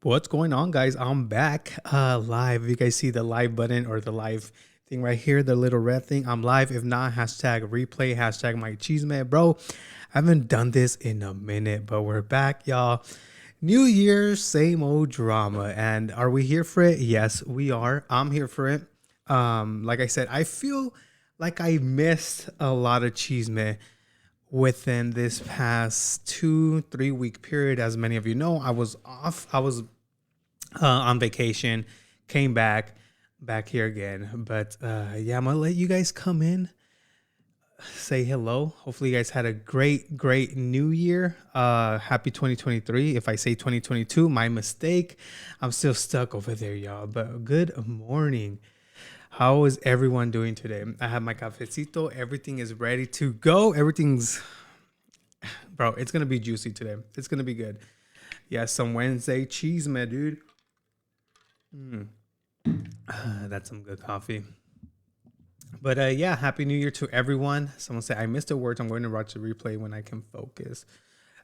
What's going on, guys? I'm back live. If you guys see the live button or the live thing right here, the little red thing, I'm live. If not, hashtag replay, hashtag my cheese man, bro. I haven't done this in a minute, but we're back, y'all. New Year, same old drama. And are we here for it? Yes, we are. I'm here for it. Like I said, I feel like I missed a lot of cheese man within this past 2-3 week period. As many of you know, I was off. I was on vacation, came back here again. But yeah, I'm gonna let you guys come in, say hello. Hopefully you guys had a great new year. Happy 2023. If I say 2022, my mistake. I'm still stuck over there, y'all. But good morning. How is everyone doing today? I have my cafecito. Everything is ready to go. Everything's, bro, it's gonna be juicy today. It's gonna be good. Yeah, some Wednesday cheese, man, dude. That's some good coffee. But yeah, happy new year to everyone. Someone said I missed the words. I'm going to watch the replay when I can focus.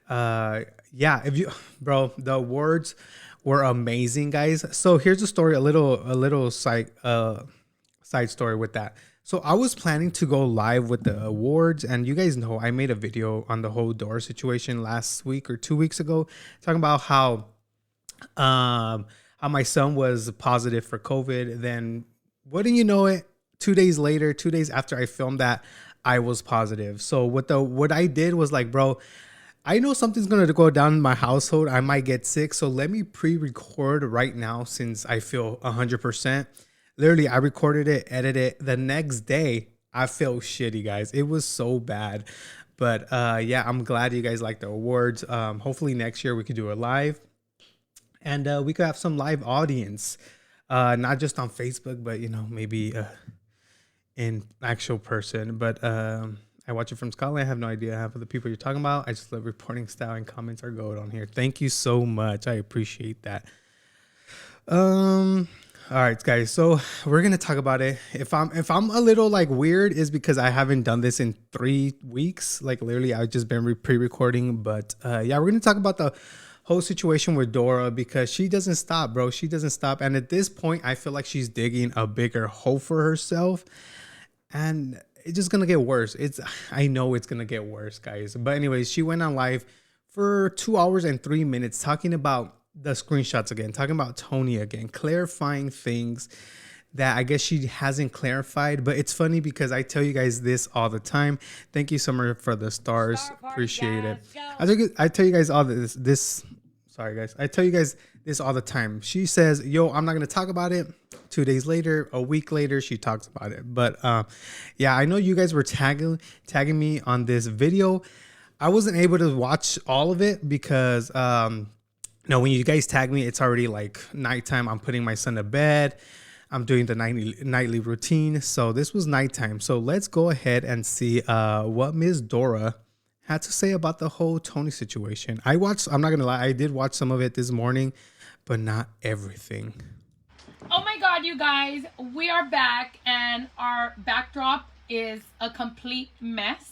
Yeah, if you, bro, the words were amazing, guys. So here's a story, a little side story with that. So I was planning to go live with the awards, and you guys know I made a video on the whole Dora situation last week or 2 weeks ago, talking about how my son was positive for COVID. Then wouldn't you know it, 2 days later, 2 days after I filmed that, I was positive. So what I did was like, bro, I know something's gonna go down in my household. I might get sick, so let me pre-record right now since I feel 100%. Literally, I recorded it, edited it. The next day, I felt shitty, guys. It was so bad. But yeah, I'm glad you guys like the awards. Hopefully next year we could do it live, and we could have some live audience, not just on Facebook, but maybe in actual person. But I watch it from Scotland. I have no idea half of the people you're talking about. I just love reporting style, and comments are gold on here. Thank you so much. I appreciate that. All right, guys. So we're gonna talk about it. If I'm a little like weird, is because I haven't done this in 3 weeks. Like literally, I've just been pre-recording. But yeah, we're gonna talk about the whole situation with Dora, because she doesn't stop, bro. She doesn't stop. And at this point, I feel like she's digging a bigger hole for herself, and it's just gonna get worse. I know it's gonna get worse, guys. But anyways, she went on live for 2 hours and 3 minutes talking about the screenshots again, talking about Tony again, clarifying things that I guess she hasn't clarified. But it's funny because I tell you guys this all the time. Thank you, Summer, for the stars. Appreciate it. I tell you guys all this. Sorry, guys. I tell you guys this all the time. She says, "Yo, I'm not gonna talk about it." 2 days later, a week later, she talks about it. But yeah, I know you guys were tagging me on this video. I wasn't able to watch all of it because no, when you guys tag me, it's already like nighttime. I'm putting my son to bed. I'm doing the nightly routine. So this was nighttime. So let's go ahead and see what Ms. Dora had to say about the whole Tony situation. I'm not going to lie, I did watch some of it this morning, but not everything. Oh my God, you guys, we are back, and our backdrop is a complete mess.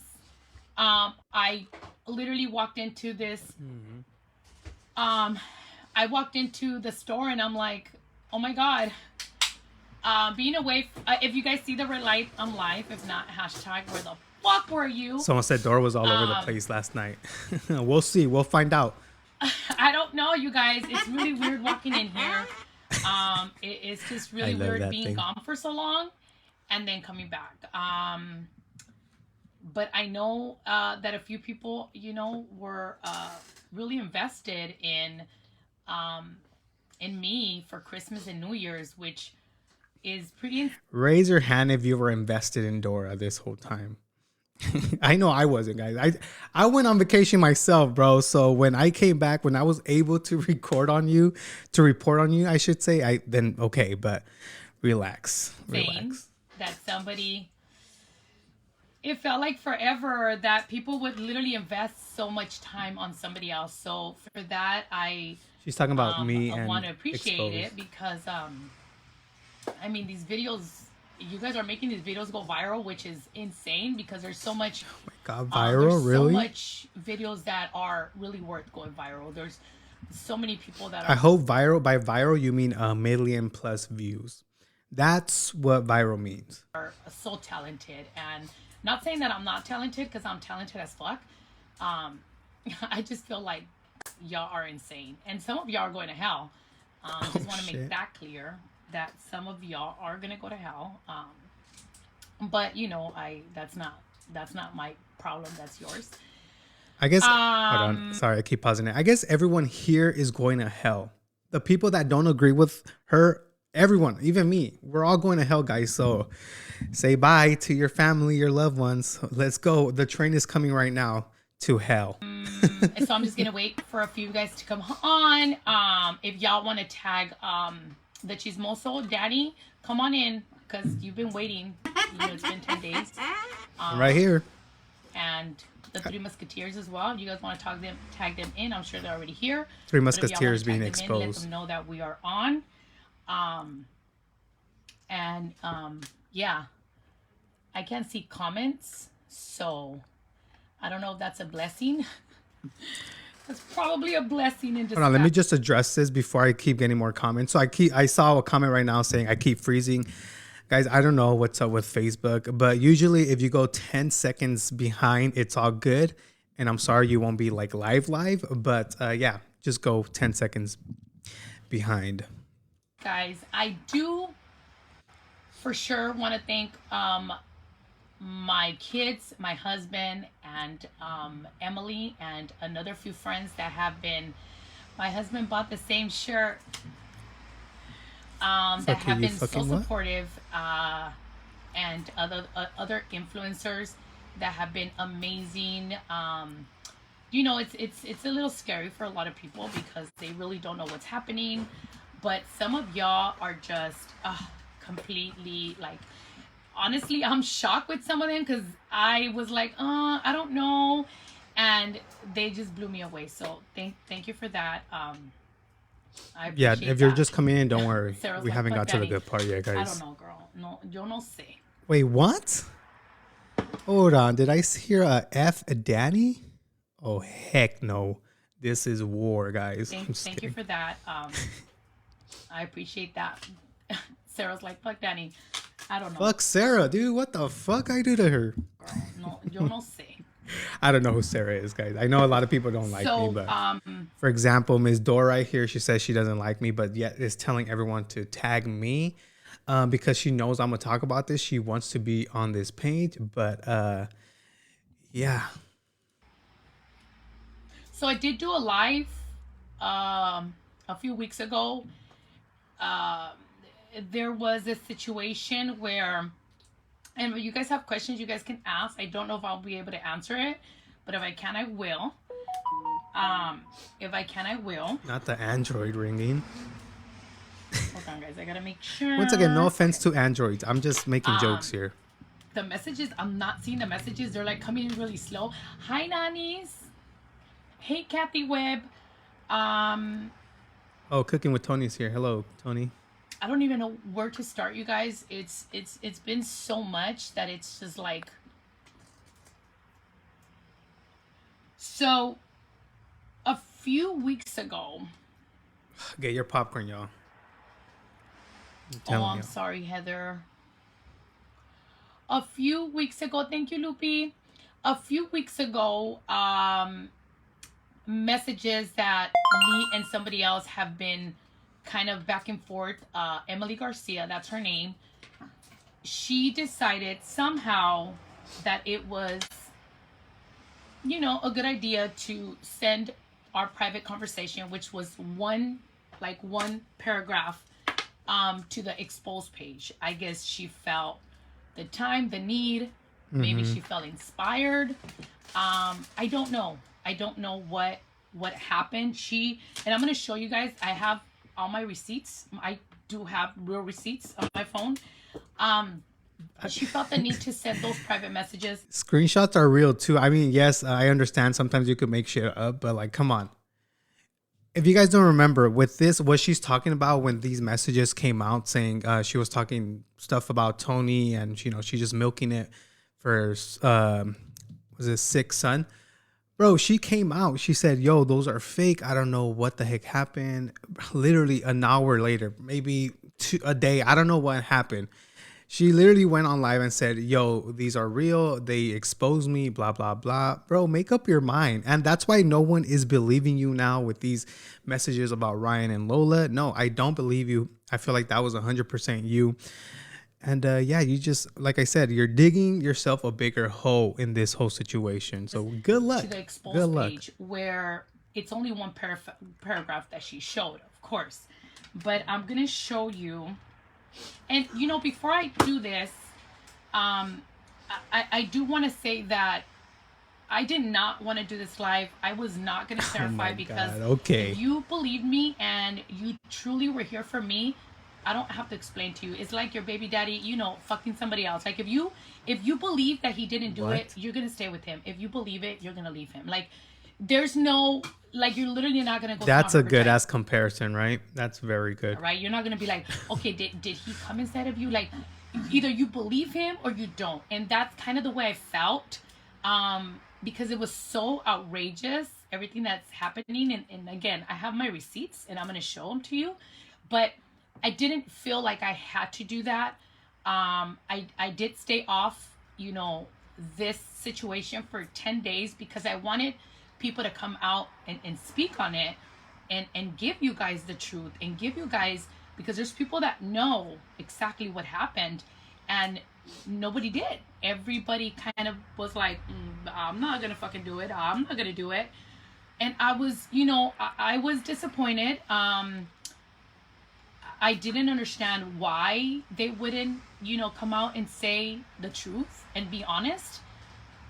I literally walked into this... I walked into the store and I'm like, oh my God, being away. If you guys see the red light, I'm live. If not, hashtag where the fuck were you? Someone said Dora was all over the place last night. We'll see. We'll find out. I don't know, you guys. It's really weird walking in here. It's just really weird being gone for so long and then coming back. But I know that a few people, were really invested in me for Christmas and New Year's, which is pretty. Raise your hand if you were invested in Dora this whole time. I know I wasn't, guys. I went on vacation myself, bro. So when I came back, when I was able to report on you, I should say, then okay, but relax. That somebody. It felt like forever that people would literally invest so much time on somebody else. So for that, she's talking about me, I and want to appreciate it because I mean, these videos, you guys are making these videos go viral, which is insane because there's so much. Oh my God, viral, there's really? So much videos that are really worth going viral. There's so many people that I hope viral, by viral you mean a million plus views. That's what viral means. are so talented, and not saying that I'm not talented, because I'm talented as fuck. Um, I just feel like y'all are insane, and some of y'all are going to hell. Oh Just want to make shit. that clear that some of y'all are gonna go to hell. But you know, I that's not my problem. That's yours. I guess, hold on. Um, Sorry, I keep pausing it. I guess everyone here is going to hell. The people that don't agree with her, everyone, even me, we're all going to hell, guys. So say bye to your family, your loved ones. Let's go. The train is coming right now to hell. so I'm just gonna wait for a few guys to come on. If y'all want to tag the chismoso daddy, come on in, because you've been waiting. You know, it's been 10 days. I'm right here. And the Three Musketeers as well. If you guys want to tag them in, I'm sure they're already here. Three But if y'all want Musketeers to being tag them in, let exposed. them know that we are on. And yeah, I can't see comments, so I don't know if that's a blessing. That's probably a blessing in Hold on, let me disguise. just address this before I keep getting more comments. So I saw a comment right now saying I keep freezing. Guys, I don't know what's up with Facebook, but usually if you go 10 seconds behind, it's all good. And I'm sorry you won't be like live, but yeah, just go 10 seconds behind. Guys, I do for sure want to thank my kids, my husband, and Emily, and another few friends that have been. My husband bought the same shirt. That Okay, have you been so fucking what? supportive, and other influencers that have been amazing. You know, it's a little scary for a lot of people because they really don't know what's happening. But some of y'all are just completely like, honestly, I'm shocked with some of them, because I was like, I don't know, and they just blew me away. So thank you for that. I Yeah, appreciate if you're that. just coming in, don't worry. Sarah's We like, haven't fuck got to the Danny. good part yet, I don't guys. know, girl. No, yo no sé. Wait, what? Hold on. Did I hear a F a Danny? Oh, heck no. This is war, guys. I'm just Thank you kidding. for that. I appreciate that. Sarah's like, fuck Danny. I don't know, Fuck Sarah, dude. What the fuck I do to her? girl. No, yo no sé. I don't know who Sarah is, guys. I know a lot of people don't like me, So, but for example, Ms. Dora here, she says she doesn't like me, but yet is telling everyone to tag me because she knows I'm gonna talk about this. She wants to be on this page, but yeah. so I did do a live a few weeks ago. Uh, there was a situation where, and if you guys have questions, you guys can ask. I don't know if I'll be able to answer it, but if I can, I will. If I can, I will. Not the Android ringing. Hold on, guys. I gotta make sure. Once again, no offense Okay. to Androids. I'm just making jokes here. The messages, I'm not seeing the messages. They're like coming in really slow. Hi, nannies. Hey, Kathy Webb. Um, Oh, Cooking with Tony's here. Hello, Tony. I don't even know where to start, you guys. It's been so much that it's just like. So, a few weeks ago. Get your popcorn, y'all. I'm Oh, telling I'm you. sorry, Heather. A few weeks ago, thank you, Lupi. A few weeks ago, messages that me and somebody else have been kind of back and forth. Emily Garcia, that's her name. She decided somehow that it was, you know, a good idea to send our private conversation, which was one paragraph, to the exposed page. I guess she felt the time, the need. Maybe she felt inspired. I don't know. I don't know what happened. And I'm gonna show you guys. I have all my receipts. I do have real receipts on my phone. She felt the need to send those private messages. Screenshots are real too. I mean, yes, I understand sometimes you could make shit up, but like, come on. If you guys don't remember, with this, what she's talking about when these messages came out saying she was talking stuff about Tony and, you know, she's just milking it for, was his sick son. bro, she came out. She said, "Yo, those are fake. I don't know what the heck happened." Literally an hour later, maybe a day. I don't know what happened. She literally went on live and said, "Yo, these are real. They exposed me, blah blah blah." Bro, make up your mind. And that's why no one is believing you now with these messages about Ryan and Lola. No, I don't believe you. I feel like that was 100% you. And yeah, you just, like I said, you're digging yourself a bigger hole in this whole situation. So good To luck. the Good exposed luck. page where it's only one paragraph that she showed, of course. But I'm gonna show you. And before I do this, um, I do want to say that I did not want to do this live. I was not going to Oh clarify my because God. if Okay. you believe me and you truly were here for me, I don't have to explain to you. It's like your baby daddy, fucking somebody else. Like if you believe that he didn't do it, What? you're gonna stay with him. If you believe it, you're gonna leave him. Like there's no like you're literally not gonna go That's smell her a good vagina, ass comparison, right? That's very good. right? You're not gonna be like, okay, did he come inside of you? Like either you believe him or you don't. And that's kind of the way I felt. Because it was so outrageous, everything that's happening. And again, I have my receipts and I'm gonna show them to you. But I didn't feel like I had to do that. I did stay off, this situation for 10 days because I wanted people to come out and speak on it and give you guys the truth and give you guys, because there's people that know exactly what happened and nobody did. Everybody kind of was like, I'm not gonna fucking do it. I'm not gonna do it. And I was, I was disappointed. I didn't understand why they wouldn't, come out and say the truth and be honest.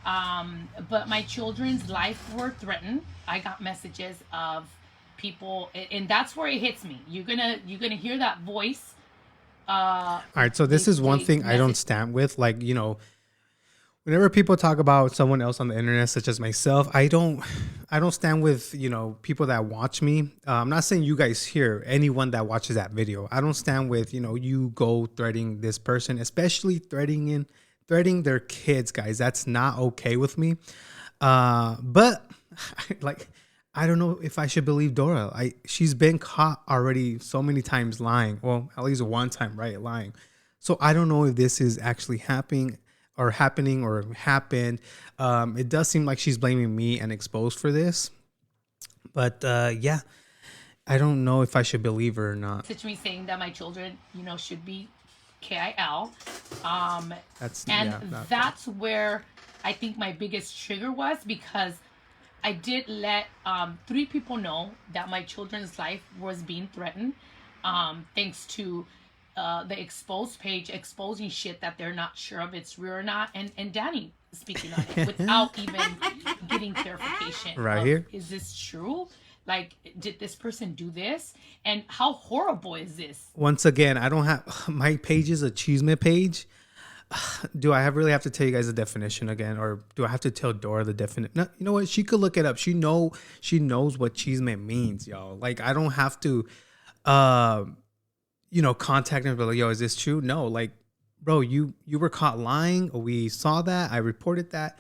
But my children's life were threatened. I got messages of people, and that's where it hits me. You're gonna hear that voice. All right. So this is one They thing I don't message. stand with. Like, whenever people talk about someone else on the internet, such as myself, I don't stand with, people that watch me. I'm not saying you guys here, anyone that watches that video. I don't stand with, you go threatening this person, especially threatening their kids, guys. That's not okay with me. But like, I don't know if I should believe Dora. She's been caught already so many times lying. Well, at least one time, right? Lying. So I don't know if this is actually happening or happened. It does seem like she's blaming me and exposed for this. But yeah, I don't know if I should believe her or not. Message me saying that my children, should be KIL. Um, That's and yeah, not good. that's where I think my biggest trigger was, because I did let three people know that my children's life was being threatened, thanks to the exposed page exposing shit that they're not sure of it's real or not, and Danny speaking on it without even getting clarification Right of, here. is this true? Like, did this person do this? And how horrible is this? Once again, I don't have my page is a achievement page. Do I really have to tell you guys the definition again, or do I have to tell Dora the definition? No, you know what? She could look it up. She knows what achievement means, y'all. Like I don't have to, uh, contact them and be like, yo, is this true? No, like, bro, you were caught lying. We saw that. I reported that.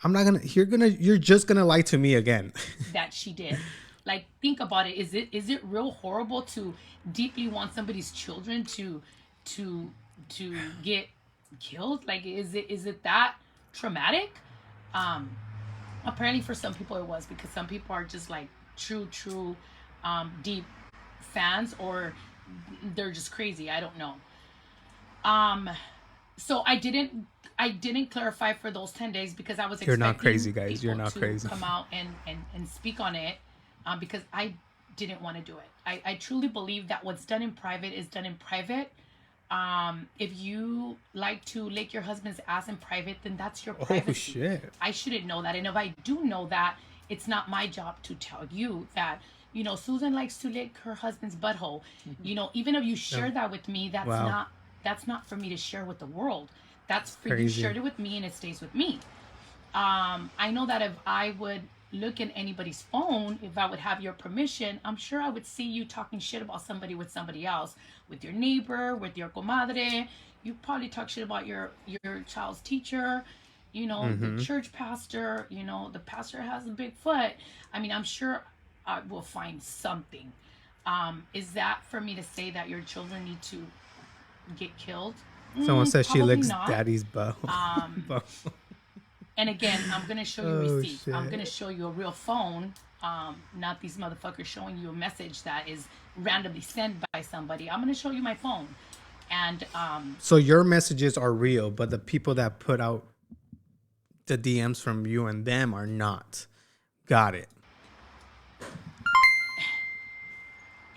I'm not gonna. You're just gonna lie to me again. That she did. Like, think about it. Is it real horrible to deeply want somebody's children to to get killed? Like, is it that traumatic? Um, Apparently for some people it was, because some people are just like true deep fans, or they're just crazy. I don't know. Um, so I didn't clarify for those 10 days because I was You're not expecting crazy, guys. You're people not to crazy. come out and speak on it, because I didn't want to do it. I truly believe that what's done in private is done in private. If you like to lick your husband's ass in private, then that's your Oh privacy. shit. I shouldn't know that. And if I do know that, it's not my job to tell you that, Susan likes to lick her husband's butthole. Even if you share No. that with me, Wow. that's not for me to share with the world. That's for you Crazy. shared it with me and it stays with me. I know that if I would look in anybody's phone, if I would have your permission, I'm sure I would see you talking shit about somebody with somebody else, with your neighbor, with your comadre. You probably talk shit about your child's teacher. the Mm-hmm. church pastor, the pastor has a big foot. I mean, I'm sure I will find something. Is that for me to say that your children need to get killed? Someone says she Probably licks not. daddy's butt. Um, and again, I'm gonna show you Oh receipts. I'm gonna shit. show you a real phone, not these motherfuckers showing you a message that is randomly sent by somebody. I'm gonna show you my phone, and So your messages are real, but the people that put out the DMs from you and them are not. Got it.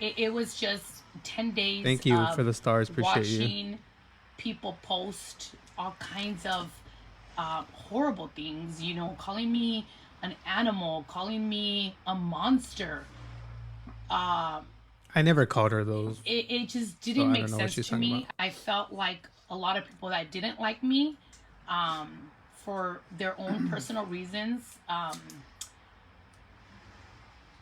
it was just 10 days Thank you of for the stars. Appreciate you. watching people post all kinds of horrible things, calling me an animal, calling me a monster. Uh, I never called her those, it just so didn't I make don't know what sense she's to talking about. me. I felt like a lot of people that didn't like me for their own personal reasons.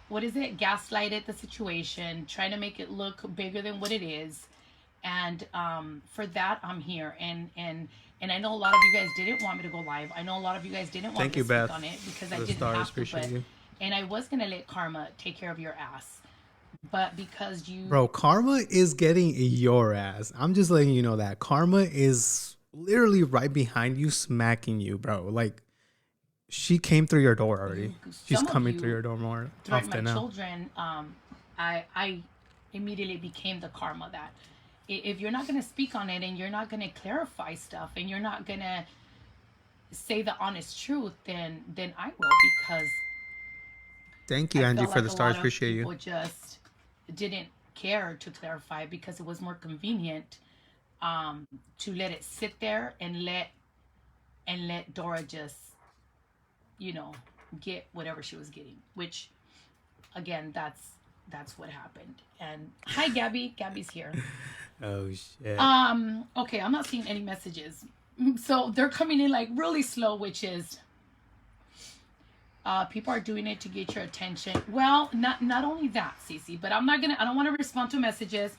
What is it? Gaslighted the situation, trying to make it look bigger than what it is. And for that, I'm here. And I know a lot of you guys didn't want me to go live. I know a lot of you guys didn't want Thank me you, to speak Beth, on it because for I the didn't stars. have to. Appreciate But you. and I was gonna let karma take care of your ass, but because you, Bro, karma is getting your ass. I'm just letting you know that karma is literally right behind you, smacking you, bro. Like she came through your door already. She's some of coming through you your door more threatened my often now. children, I immediately became the karma that if you're not gonna speak on it and you're not gonna clarify stuff and you're not gonna say the honest truth, then I will, because Thank you, I Angie, felt for like the a lot stars. of Appreciate you. people just didn't care to clarify because it was more convenient to let it sit there and let Dora just you know get whatever she was getting, which again, that's what happened. And hi, Gabby's here. Oh shit. Okay, I'm not seeing any messages, so they're coming in like really slow, which is people are doing it to get your attention. Well, not only that, Cece, but I don't want to respond to messages.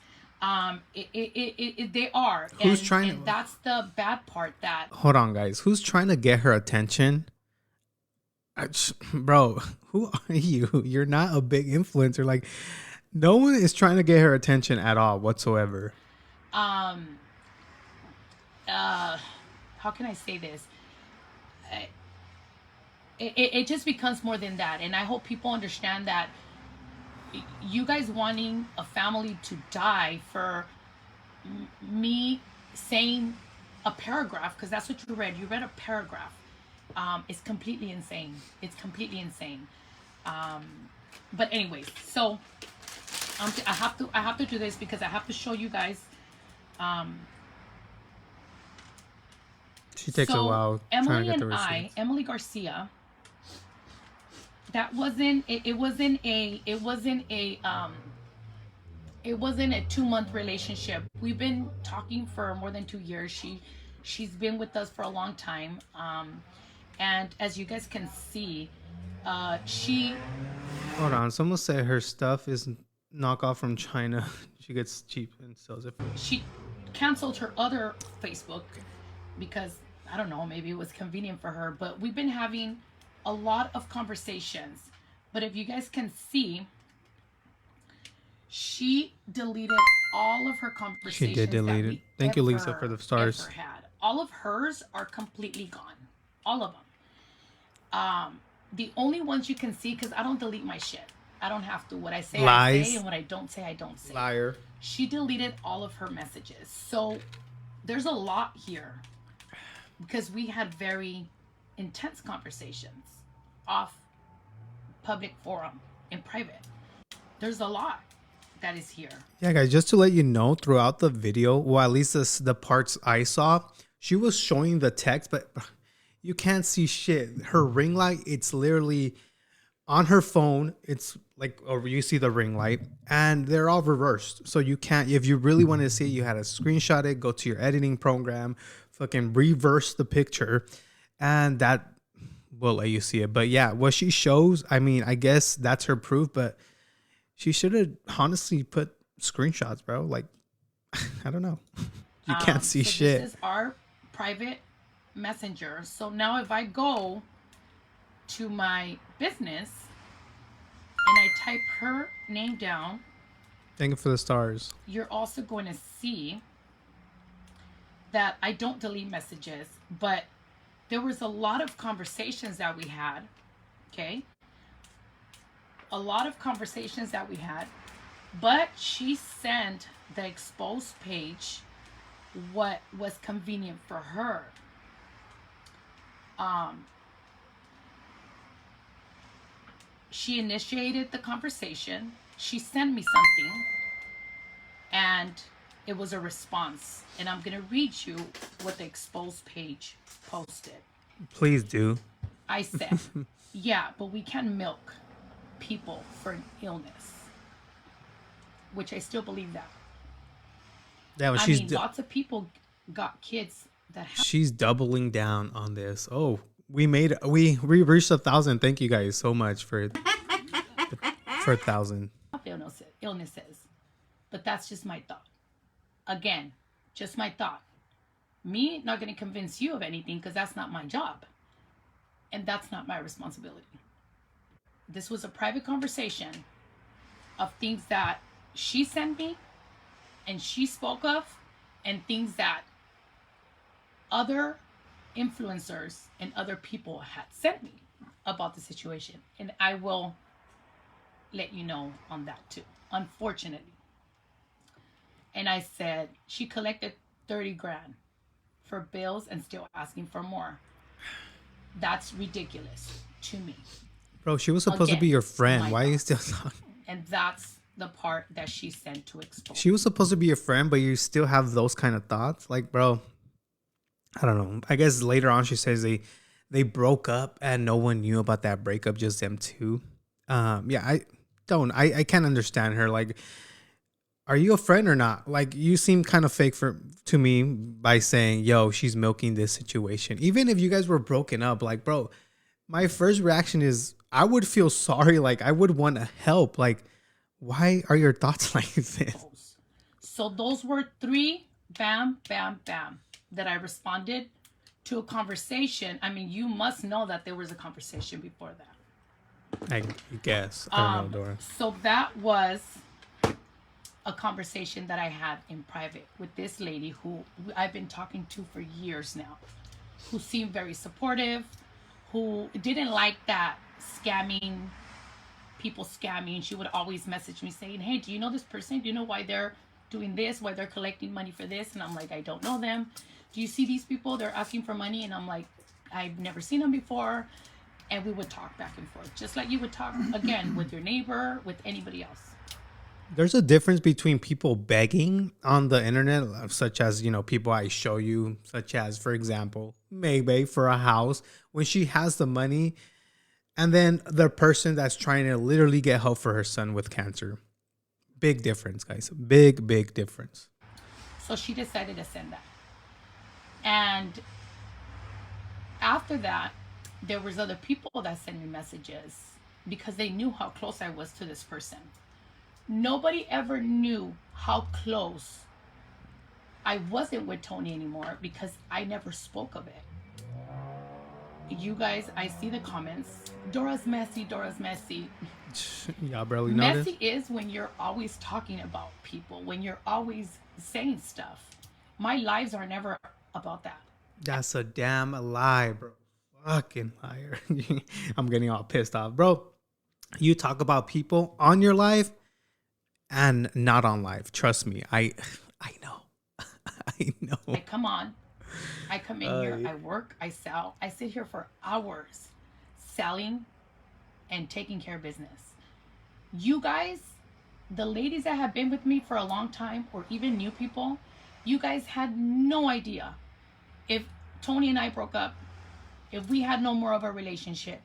They are, Who's and trying and to that's the bad part. That hold on, guys? Who's trying to get her attention? Bro, who are you? You're not a big influencer. Like, no one is trying to get her attention at all whatsoever. um uh how can I say this? It just becomes more than that, and I hope people understand that you guys wanting a family to die for me saying a paragraph, because that's what you read a paragraph. It's completely insane. It's completely insane. um, but anyways, so I have to do this because I have to show you guys. um, She takes a so while trying to get the receipts. Emily Garcia, that wasn't it wasn't a 2 month relationship. We've been talking for more than 2 years. She's been with us for a long time. And as you guys can see, she Hold on. Someone said her stuff is knockoff from China. She gets cheap and sells it for. she canceled her other Facebook because I don't know, maybe it was convenient for her. But we've been having a lot of conversations. But if you guys can see, she deleted all of her She conversations did that delete it. we Thank you, Lisa, for the stars. ever had. All of hers are completely gone. All of them. The only ones you can see, because I don't delete my shit. I don't have to. What I say, I say, Lies. and what I don't say, I don't say. Liar. She deleted all of her messages. So there's a lot here because we had very intense conversations off public forum in private. There's a lot that is here. Yeah, guys, just to let you know, throughout the video, well, at least the parts I saw, she was showing the text, but you can't see shit. Her ring light, it's literally on her phone. It's like, or you see the ring light, and they're all reversed. So you can't, if you really wanted to see it, you had to screenshot it, go to your editing program, fucking reverse the picture, and that will let you see it. But yeah, what she shows, I mean, I guess that's her proof, but she should have honestly put screenshots, bro. Like, I don't know. You can't see so shit. This is our private Messenger. So now if I go to my business and I type her name down, Thank you for the stars. you're also going to see that I don't delete messages, but there was a lot of conversations that we had. Okay. A lot of conversations that we had, but she sent the exposed page what was convenient for her. Um, she initiated the conversation. She sent me something, and it was a response. And I'm gonna read you what the exposed page posted. Please do. I said, "Yeah, but we can milk people for an illness," which I still believe that. Yeah, well, I mean, lots of people got kids that have she's doubling down on this. Oh, we reached 1,000. Thank you guys so much for 1,000. illnesses. But that's just my thought. Again, just my thought. Me not going to convince you of anything because that's not my job. And that's not my responsibility. This was a private conversation of things that she sent me and she spoke of, and things that other influencers and other people had sent me about the situation. And I will let you know on that too, unfortunately. And I said, she collected 30 grand for bills and still asking for more. That's ridiculous to me. Bro, she was supposed to be your friend. Why are you still talking? And that's the part that she sent to expose. She was supposed to be your friend, but you still have those kind of thoughts? Like, bro, I don't know. I guess later on she says they broke up and no one knew about that breakup, just them two. Yeah, I can't understand her. Like, are you a friend or not? Like, you seem kind of fake to me by saying, yo, she's milking this situation. Even if you guys were broken up, like, bro, my first reaction is I would feel sorry. Like, I would want to help. Like, why are your thoughts like this? So those were 3 bam, bam, bam that I responded to a conversation. I mean, you must know that there was a conversation before that. I guess. I don't know, Dora. So that was a conversation that I had in private with this lady who I've been talking to for years now, who seemed very supportive, who didn't like that people scamming. She would always message me saying, hey, do you know this person? Do you know why they're doing this, why they're collecting money for this? And I'm like, I don't know them. Do you see these people? They're asking for money. And I'm like, I've never seen them before. And we would talk back and forth, just like you would talk again with your neighbor, with anybody else. There's a difference between people begging on the internet, such as, you know, people I show you, such as, for example, Maybe for a house when she has the money, and then the person that's trying to literally get help for her son with cancer. Big difference, guys. Big difference. So she decided to send that. And after that, there was other people that sent me messages because they knew how close I was to this person. Nobody ever knew how close I wasn't with Tony anymore because I never spoke of it. You guys, I see the comments. Dora's messy, Dora's messy. Y'all barely noticed. Messy is when you're always talking about people, when you're always saying stuff. My lives are never about that. That's a damn lie, bro. Fucking liar. I'm getting all pissed off. Bro, you talk about people on your life and not on live. Trust me. I know. I know. I come on. I come in here. I work. I sell. I sit here for hours selling and taking care of business. You guys, the ladies that have been with me for a long time, or even new people, you guys had no idea if Tony and I broke up, if we had no more of a relationship,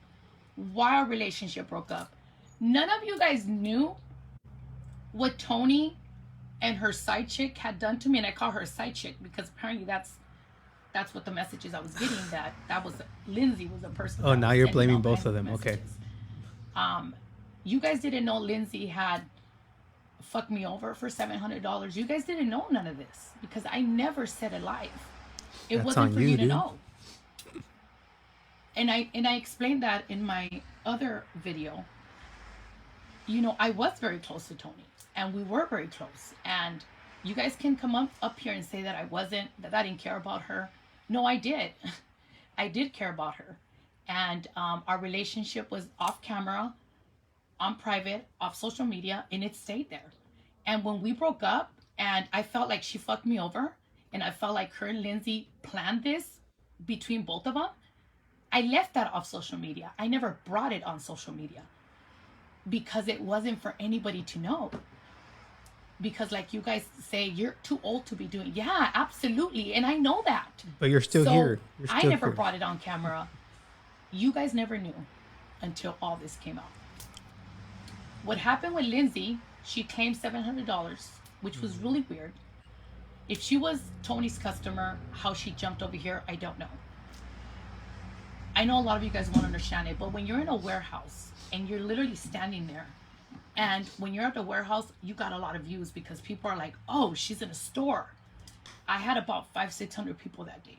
why our relationship broke up. None of you guys knew what Tony and her side chick had done to me. And I call her a side chick because apparently that's what the messages I was getting, that was Lindsay was a person. Oh, now you're blaming both of them. Messages. Okay. You guys didn't know Lindsay had fucked me over for $700. You guys didn't know none of this because I never said it live. It wasn't for you to know. And I explained that in my other video. I was very close to Tony, and we were very close. And you guys can come up here and say that I wasn't, that I didn't care about her. No, I did. I did care about her. And our relationship was off camera, on private, off social media, and it stayed there. And when we broke up, and I felt like she fucked me over, and I felt like her and Lindsay planned this between both of them, I left that off social media. I never brought it on social media because it wasn't for anybody to know. Because, like you guys say, you're too old to be doing. Yeah, absolutely, and I know that. But you're still here. You're I still never here. brought it on camera. You guys never knew until all this came out. What happened with Lindsay? She claimed $700, which was really weird. If she was Tony's customer, how she jumped over here, I don't know. I know a lot of you guys won't understand it, but when you're in a warehouse and you're literally standing there, and when you're at the warehouse, you got a lot of views because people are like, oh, she's in a store. I had about 500-600 people that day.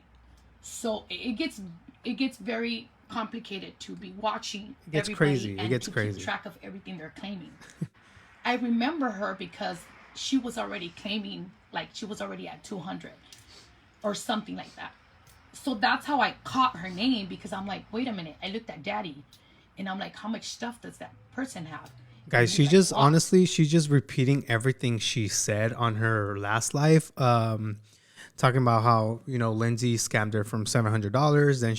So it gets very complicated to be watching It gets everybody crazy. and It gets to crazy. keep track of everything they're claiming. I remember her because she was already claiming, like she was already at 200 or something like that. So that's how I caught her name, because I'm like, wait a minute. I looked at Daddy and I'm like, how much stuff does that person have? Guys, she just honestly, she's just repeating everything she said on her last live. Talking about how, Lindsay scammed her from $700. Then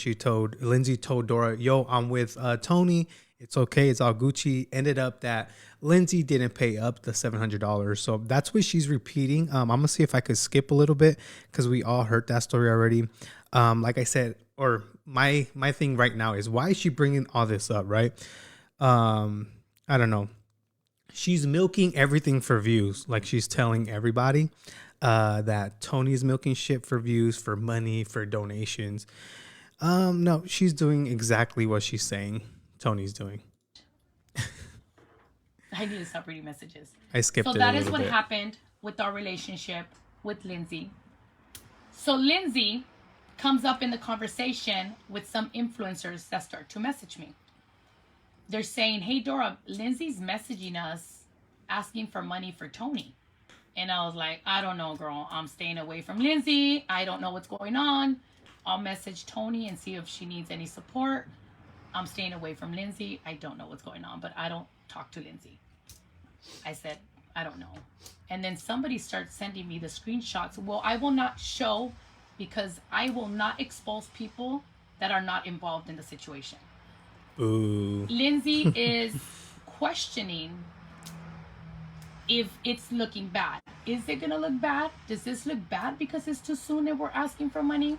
Lindsay told Dora, yo, I'm with Tony. It's okay. It's all Gucci. Ended up that Lindsay didn't pay up the $700. So that's what she's repeating. I'm going to see if I could skip a little bit because we all heard that story already. Like I said, or my thing right now is, why is she bringing all this up, right? I don't know. She's milking everything for views. Like, she's telling everybody that Tony's milking shit for views, for money, for donations. No, she's doing exactly what she's saying Tony's doing. I need to stop reading messages. I skipped it a So that is little what bit. happened with our relationship with Lindsay. So Lindsay comes up in the conversation with some influencers that start to message me. They're saying, hey, Dora, Lindsay's messaging us asking for money for Tony. And I was like, I don't know, girl. I'm staying away from Lindsay. I don't know what's going on. I'll message Tony and see if she needs any support. I'm staying away from Lindsay. I don't know what's going on, but I don't talk to Lindsay. I said, I don't know. And then somebody starts sending me the screenshots. Well, I will not show, because I will not expose people that are not involved in the situation. Ooh. Lindsay is questioning if it's looking bad. Is it gonna look bad? Does this look bad because it's too soon and we're asking for money?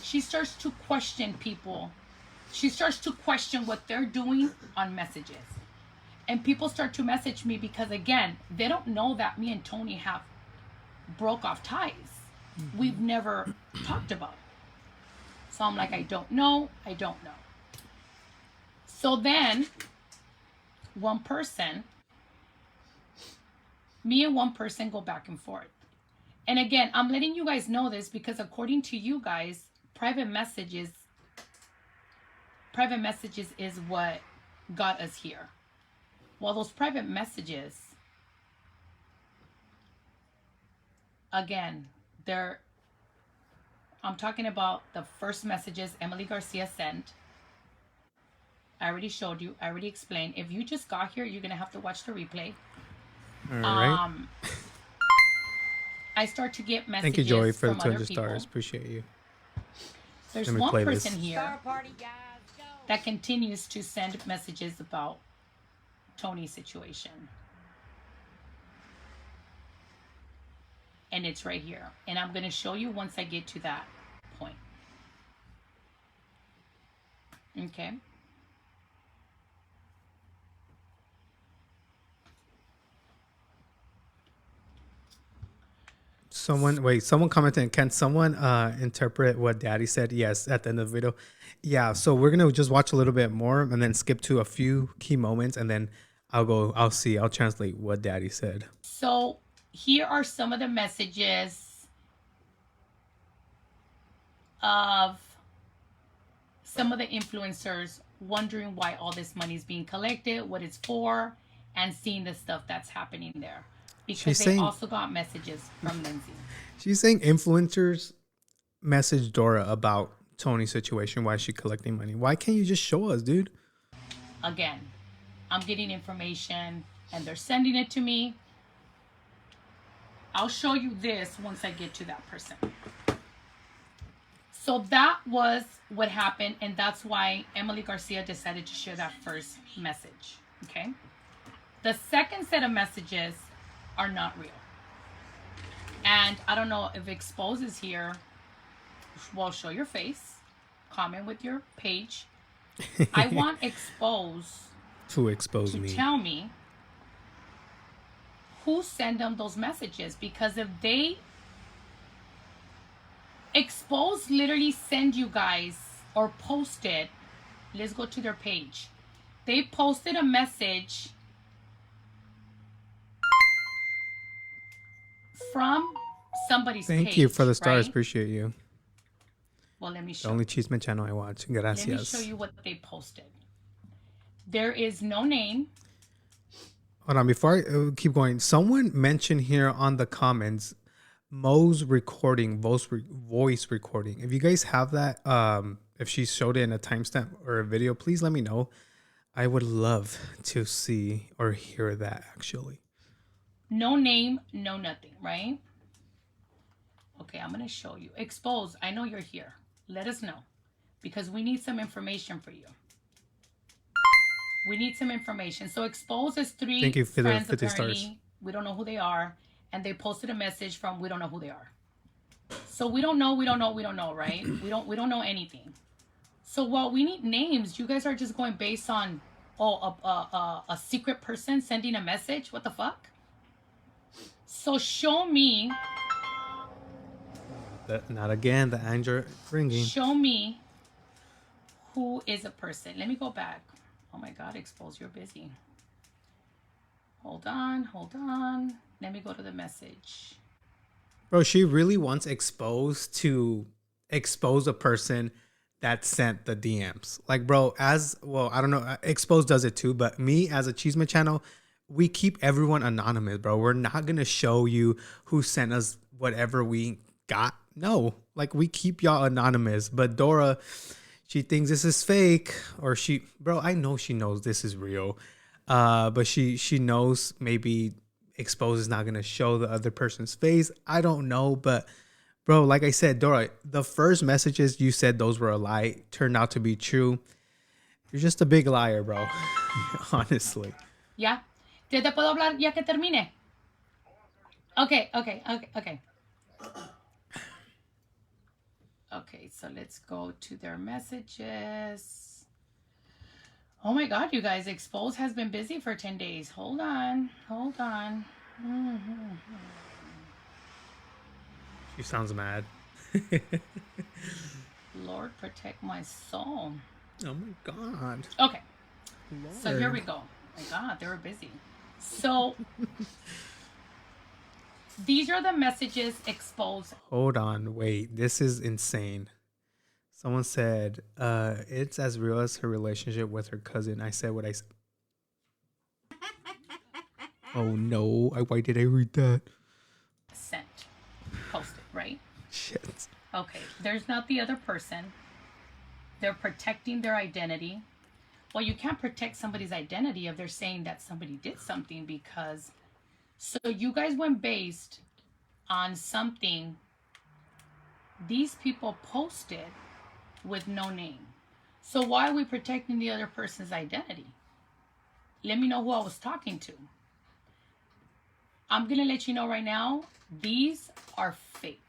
She starts to question people. She starts to question what they're doing on messages. And people start to message me because, again, they don't know that me and Tony have broke off ties. We've never talked about it. So I'm like, I don't know. So then me and one person go back and forth. And again, I'm letting you guys know this because, according to you guys, private messages is what got us here. Well, those private messages, again, I'm talking about the first messages Emily Garcia sent. I already showed you. I already explained. If you just got here, you're going to have to watch the replay. All right. I start to get messages. Thank you, Joey, for the from other 200 people. stars. Appreciate you. There's one person here that continues to send messages about Tony's situation. And it's right here. And I'm going to show you once I get to that point. Okay. Someone commented, can someone interpret what Daddy said? Yes, at the end of the video. Yeah, so we're gonna just watch a little bit more and then skip to a few key moments, and then I'll translate what Daddy said. So here are some of the messages of some of the influencers wondering why all this money is being collected, what it's for, and seeing the stuff that's happening there. Because She's they saying also got messages from Lindsay. she's saying influencers message Dora about Tony's situation. Why is she collecting money? Why can't you just show us, dude? Again, I'm getting information and they're sending it to me. I'll show you this once I get to that person. So that was what happened, and that's why Emily Garcia decided to share that first message. Okay? The second set of messages are not real. And I don't know if Expose is here. Well, show your face. Comment with your page. I want Expose To expose to me. tell me who sent them those messages, because if they Expose literally send you guys or posted, let's go to their page. They posted a message from somebody's page. Thank you for the stars. Right? Appreciate you. Well, let me The show only Chisme channel I watch. Gracias. Let me show you what they posted. There is no name. Hold on, before I keep going, someone mentioned here on the comments Mo's recording, voice recording. If you guys have that, if she showed it in a timestamp or a video, please let me know. I would love to see or hear that actually. No name, no nothing, right? Okay, I'm going to show you. Expose, I know you're here. Let us know, because we need some information for you. We need some information. So Expose is three Thank you for the friends 50 apparently. stars. We don't know who they are. And they posted a message from we don't know who they are. So we don't know, right? we don't know anything. So while we need names, you guys are just going based on a secret person sending a message. What the fuck? So show me. Not again. The Android ringing. Show me who is a person. Let me go back. Oh my God, Expose, you're busy. Hold on. Let me go to the message. Bro, she really wants Expose to expose a person that sent the DMs. Like, bro, as well, I don't know, Expose does it too, but me as a Chisme channel, we keep everyone anonymous, bro. We're not gonna show you who sent us whatever we got. No, like we keep y'all anonymous. But Dora, she thinks this is fake, or bro, I know she knows this is real. But she knows maybe Expose is not gonna show the other person's face. I don't know, but bro, like I said, Dora, the first messages you said those were a lie turned out to be true. You're just a big liar, bro. Honestly. Ya. ¿Te puedo hablar ya que termine? Okay. Okay, so let's go to their messages. Oh my God, you guys, Expose has been busy for 10 days. Hold on. She sounds mad. Lord, protect my soul. Oh my God. Okay, Lord. so here we go. Oh my God, they were busy. So these are the messages Expose. Hold on, wait. This is insane. Someone said, it's as real as her relationship with her cousin. I said what I said. Oh no, why did I read that? Sent. Posted, right? Shit. Okay, there's not the other person. They're protecting their identity. Well, you can't protect somebody's identity if they're saying that somebody did something, because so you guys went based on something these people posted with no name. So why are we protecting the other person's identity? Let me know who I was talking to. I'm going to let you know right now, these are fake.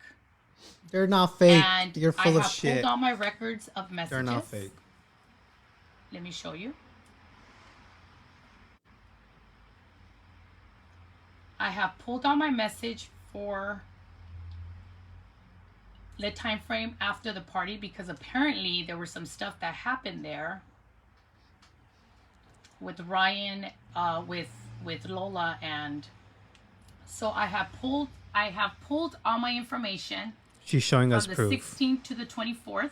They're not fake. And You're full of I have shit. pulled all my records of messages. They're not fake. Let me show you. I have pulled out my message for the time frame after the party, because apparently there was some stuff that happened there with Ryan, with Lola, and so I have pulled all my information. She's showing us from the proof. 16th to the 24th.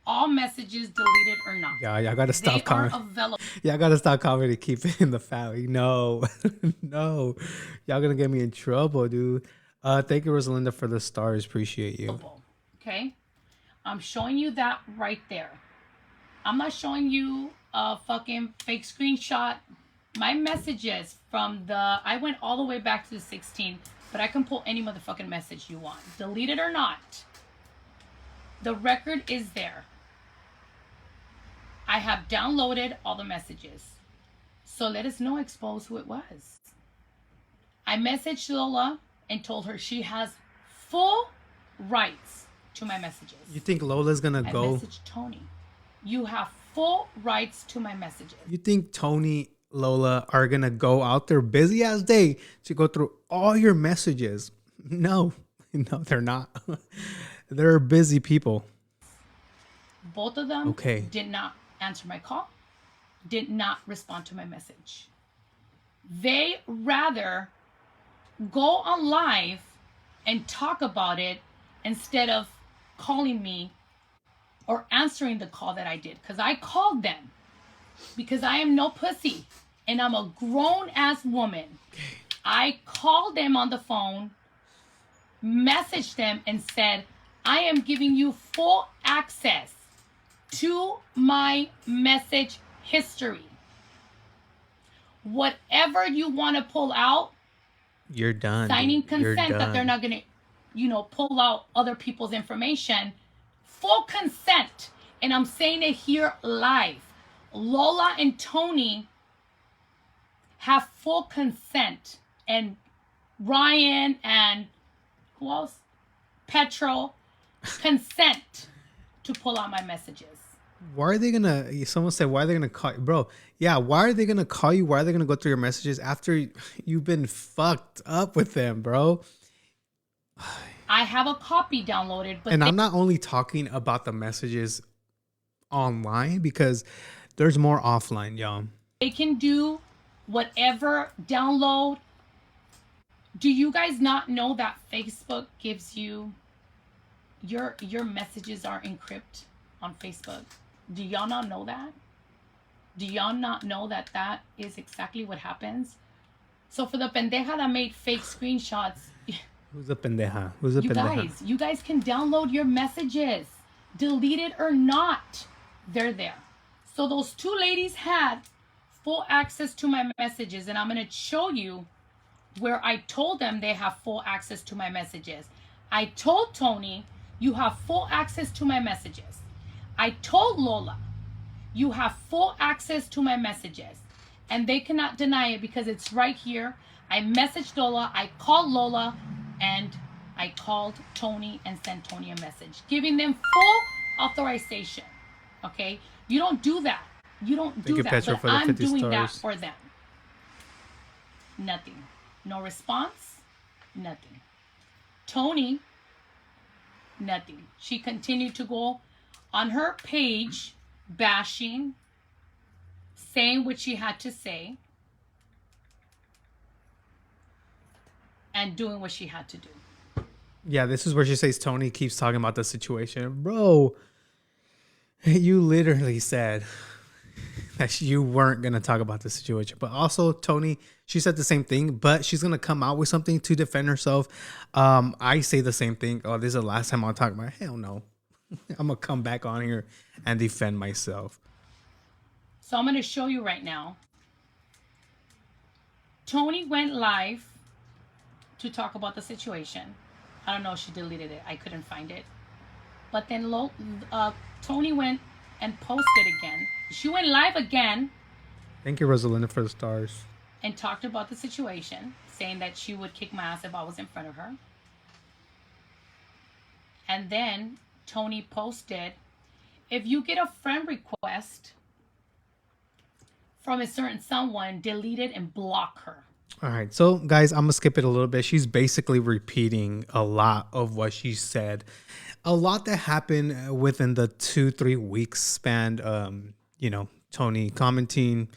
all messages deleted or not. Yeah, y'all gotta They stop are commenting. available. Y'all gotta stop commenting. Keep it in the family. No, no, y'all gonna get me in trouble, dude. Thank you, Rosalinda, for the stars. Appreciate you. Okay, I'm showing you that right there. I'm not showing you a fucking fake screenshot. My messages from I went all the way back to the 16th, but I can pull any motherfucking message you want, deleted or not. The record is there. I have downloaded all the messages. So let us know, expose who it was. I messaged Lola and told her she has full rights to my messages. You think Lola's gonna go? I messaged Tony. You have full rights to my messages. You think Tony, Lola are gonna go out their busy ass day to go through all your messages? No, no, they're not. They're busy people. Both of them Okay. did not answer my call, did not respond to my message. They rather go on live and talk about it instead of calling me or answering the call that I did, because I called them, because I am no pussy and I'm a grown ass woman. I called them on the phone, messaged them and said, I am giving you full access to my message history. Whatever you want to pull out, you're done. Signing dude. You're consent that done. they're not going to, pull out other people's information. Full consent. And I'm saying it here live. Lola and Tony have full consent. And Ryan and who else? Petro consent to pull out my messages. Why are they gonna? Someone said, why are they gonna call you, bro? Yeah, why are they gonna call you? Why are they gonna go through your messages after you've been fucked up with them, bro? I have a copy downloaded, but I'm not only talking about the messages online, because there's more offline, y'all. They can do whatever, download. Do you guys not know that Facebook gives you your messages are encrypted on Facebook? Do y'all not know that? Do y'all not know that that is exactly what happens? So for the pendeja that made fake screenshots, Who's a pendeja? Who's a pendeja? you guys can download your messages, deleted or not. They're there. So those two ladies had full access to my messages, and I'm going to show you where I told them they have full access to my messages. I told Tony, you have full access to my messages. I told Lola, you have full access to my messages. And they cannot deny it because it's right here. I messaged Lola, I called Lola, and I called Tony and sent Tony a message, giving them full authorization. Okay? You don't do that. You don't do that. But I'm doing that for them. Nothing. No response. Nothing. Tony, nothing. She continued to go on her page, bashing, saying what she had to say, and doing what she had to do. Yeah, this is where she says Tony keeps talking about the situation. Bro, you literally said that you weren't going to talk about the situation. But also, Tony, she said the same thing, but she's going to come out with something to defend herself. I say the same thing. Oh, this is the last time I'll talk about it. Hell no. I'm going to come back on here and defend myself. So I'm going to show you right now. Tony went live to talk about the situation. I don't know if she deleted it. I couldn't find it. But then Tony went and posted again. She went live again. Thank you, Rosalinda, for the stars. And talked about the situation, saying that she would kick my ass if I was in front of her. And then Tony posted, if you get a friend request from a certain someone, delete it and block her. All right. So, guys, I'm going to skip it a little bit. She's basically repeating a lot of what she said. A lot that happened within the 2-3 weeks span. Tony commenting,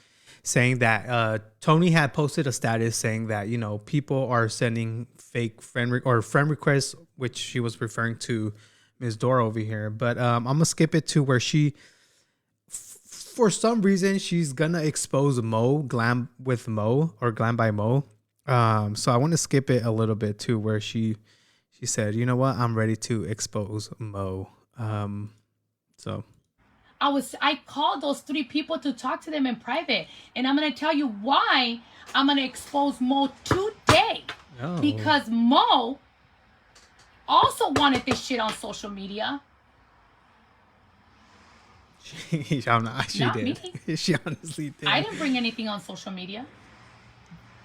saying that Tony had posted a status saying that, people are sending fake friend requests, which she was referring to Miss Dora over here. But I'm gonna skip it to where she, for some reason, she's gonna expose Mo, Glam with Mo, or Glam by Mo. So I want to skip it a little bit to where she said, you know what, I'm ready to expose Mo. So I called those 3 people to talk to them in private, and I'm gonna tell you why I'm gonna expose Mo today. oh. Because Mo also wanted this shit on social media. she Not did. me. She honestly did. I didn't bring anything on social media.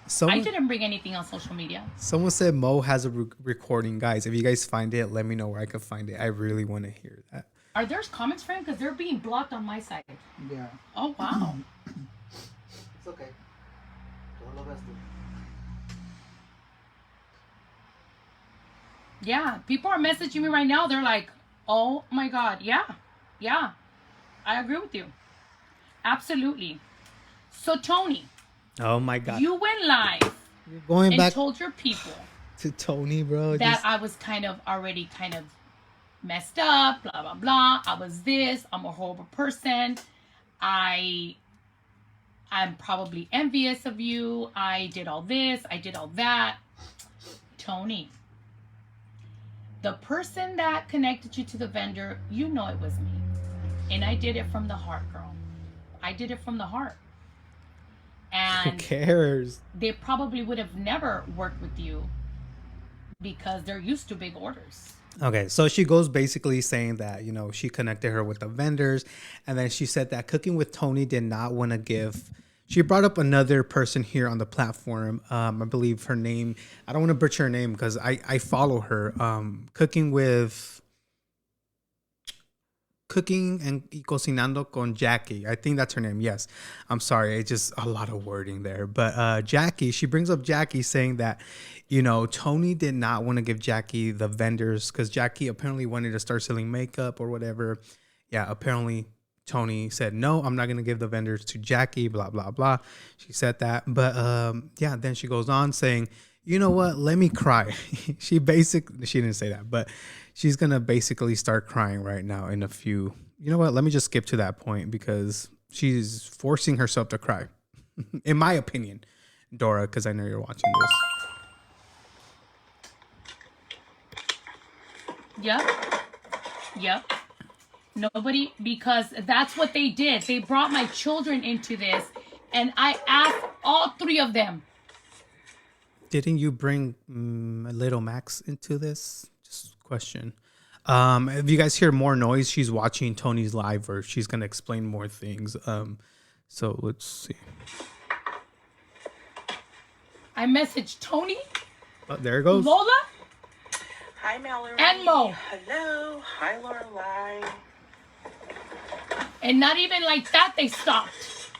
Someone, I didn't bring anything on social media. someone said Mo has a recording. Guys, if you guys find it, let me know where I can find it. I really want to hear that. Are there comments for him? Because they're being blocked on my side. Yeah. Oh, wow. It's okay. Todo lo ves tú. Yeah, people are messaging me right now. They're like, oh my God. Yeah. I agree with you. Absolutely. So, Tony, Oh my God. you went live You're going and back told your people to Tony, bro. that Just- I was already messed up, blah, blah, blah. I was this. I'm a horrible person. I'm probably envious of you. I did all this. I did all that. Tony, the person that connected you to the vendor, you know it was me. And I did it from the heart, girl. I did it from the heart. who And cares? they probably would have never worked with you because they're used to big orders. Okay, so she goes basically saying that, you know, she connected her with the vendors, and then she said that Cooking with Tony did not want to give. She brought up another person here on the platform. I believe her name. I don't want to butcher her name because I follow her. Cooking and Cocinando con Jackie. I think that's her name. Yes. I'm sorry. It's just a lot of wording there. But Jackie, she brings up Jackie saying that, you know, Tony did not want to give Jackie the vendors because Jackie apparently wanted to start selling makeup or whatever. Yeah, apparently Tony said, no, I'm not going to give the vendors to Jackie, blah, blah, blah. She said that. But yeah, then she goes on saying, you know what? Let me cry. She didn't say that, but she's going to basically start crying right now in a few. You know what? Let me just skip to that point because she's forcing herself to cry, in my opinion, Dora, because I know you're watching this. Yep. Nobody, because that's what they did. They brought my children into this, and I asked all 3 of them. Didn't you bring little Max into this? Just question. If you guys hear more noise, she's watching Tony's live, or she's gonna explain more things. So let's see. I messaged Tony, Oh, there it goes. Lola, Hi, Mallory. and Mo. Hello. Hi, Lorelai. And not even like that they stopped.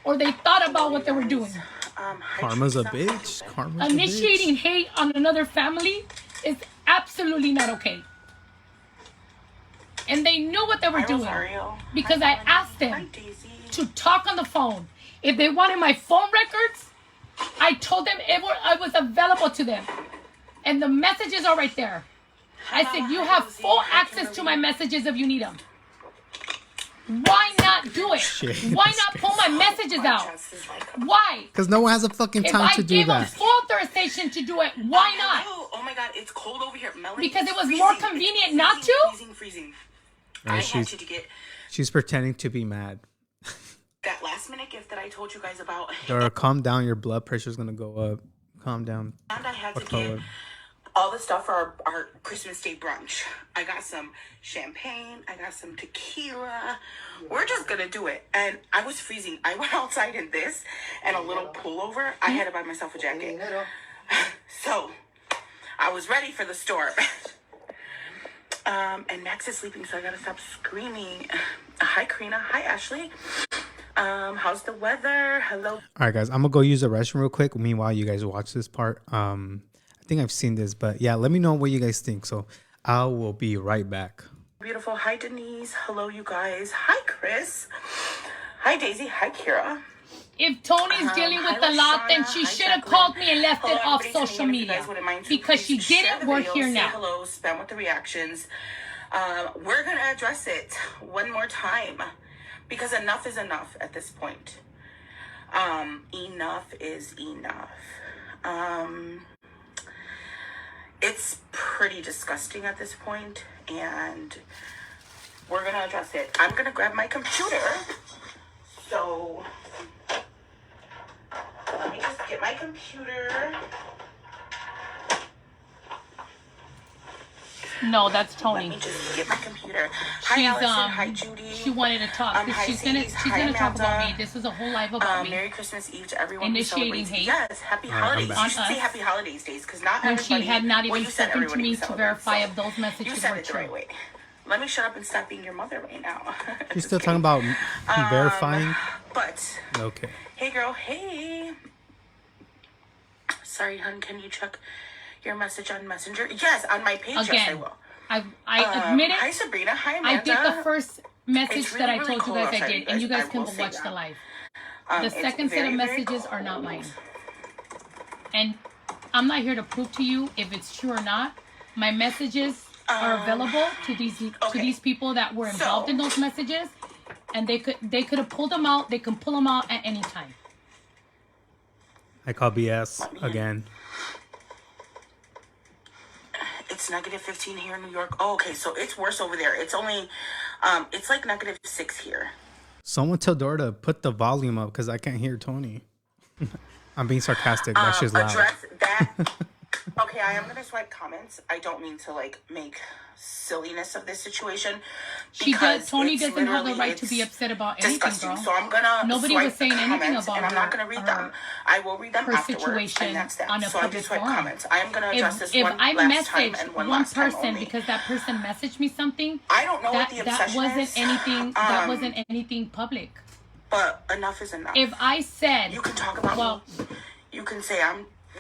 Or they thought about what they were doing. Hi, Karma's a Teresa. bitch. Karma's Initiating a bitch. hate on another family is absolutely not okay. And they knew what they were Hi, doing. Rosario. Because Hi, I Melanie. asked Hi, them Daisy. to talk on the phone. If they wanted my phone records, I told them it was available to them. And the messages are right there. I said, you have full access to my messages if you need them. Why not do it? Shit. Why not pull my messages out? Why? Because no one has a fucking If time I to do gave them that. full authorization to do it, why not? Oh my God, it's cold over here. Melanie, Because it's it was freezing. more It's convenient not freezing. Yeah, I she's- had to get She's pretending to be mad. that last minute gift that I told you guys about. Dora, calm down. Your blood pressure's gonna go up. Calm down. And I had to Or get forward. all the stuff for our Christmas Day brunch. I got some champagne. I got some tequila. We're just gonna do it. And I was freezing. I went outside in this and a little pullover. I had to buy myself a jacket. So I was ready for the storm. And Max is sleeping, so I gotta stop screaming. Hi, Karina. Hi, Ashley. How's the weather? Hello. All right, guys. I'm gonna go use the restroom real quick. Meanwhile, you guys watch this part. I think I've seen this, but yeah, let me know what you guys think. So I will be right back. Beautiful. Hi, Denise. Hello, you guys. Hi, Chris. Hi, Daisy. Hi, Kira. If Tony's dealing with hi, a lot, then Roshana. she Hi, should have Jacqueline. called me and left Hello, it off everybody. social Tell me if you media. guys wouldn't mind to Because she please share didn't, the we're video, here say now. hello, spam with the reactions. We're going to address it one more time because enough is enough at this point. Enough is enough. It's pretty disgusting at this point, and we're going to address it. I'm going to grab my computer. So let me just get my computer. No, that's Tony. Let me just get my computer. Hi, She's Allison. Hi, Judy. She wanted to talk. Hi, she's Sadie. gonna talk about me. This is a whole live about me. Merry Christmas Eve to everyone Initiating who celebrates. hate. Yes, happy All right, holidays. I'm You back. should say happy holidays days because not When everybody. she had not well, even you said spoken to everybody me to celebrates, verify so if those messages you said were it the true. right way. Let me shut up and stop being your mother right now. She's still talking about verifying. But Okay. hey, girl. Hey. Sorry, hun. Can you check your message on Messenger? Yes, on my page. Yes, I Again, will. I admit it. Hi, Sabrina. Hi, I Amanda. did the first message It's that I really, told really you guys cool I did, and you guys I can will go say watch the that. live. The It's second set of very, very messages are not cold. mine. And I'm not here to prove to you if it's true or not. My messages are available to these people that were involved in those messages, and they could have pulled them out. They can pull them out at any time. I call BS again. It's negative 15 here in New York. Oh, okay, so it's worse over there. It's only, it's like negative 6 here. Someone tell Dora to put the volume up because I can't hear Tony. I'm being sarcastic. That shit's loud. Address that. Okay, I am gonna swipe comments. I don't mean to like make silliness of this situation. Tony doesn't have the right to be upset about anything, disgusting. girl. So I'm gonna Nobody swipe was saying the anything comments, about and I'm not gonna read them. I will read them her afterwards, situation and that's that. on a So I'm public just swipe forum. comments. I am gonna address this If one I last time messaged and one one last time person only. because that person messaged me something, I don't know that what the obsession wasn't is. anything. That wasn't anything public. But enough is enough. If I said, You can talk about me. You can say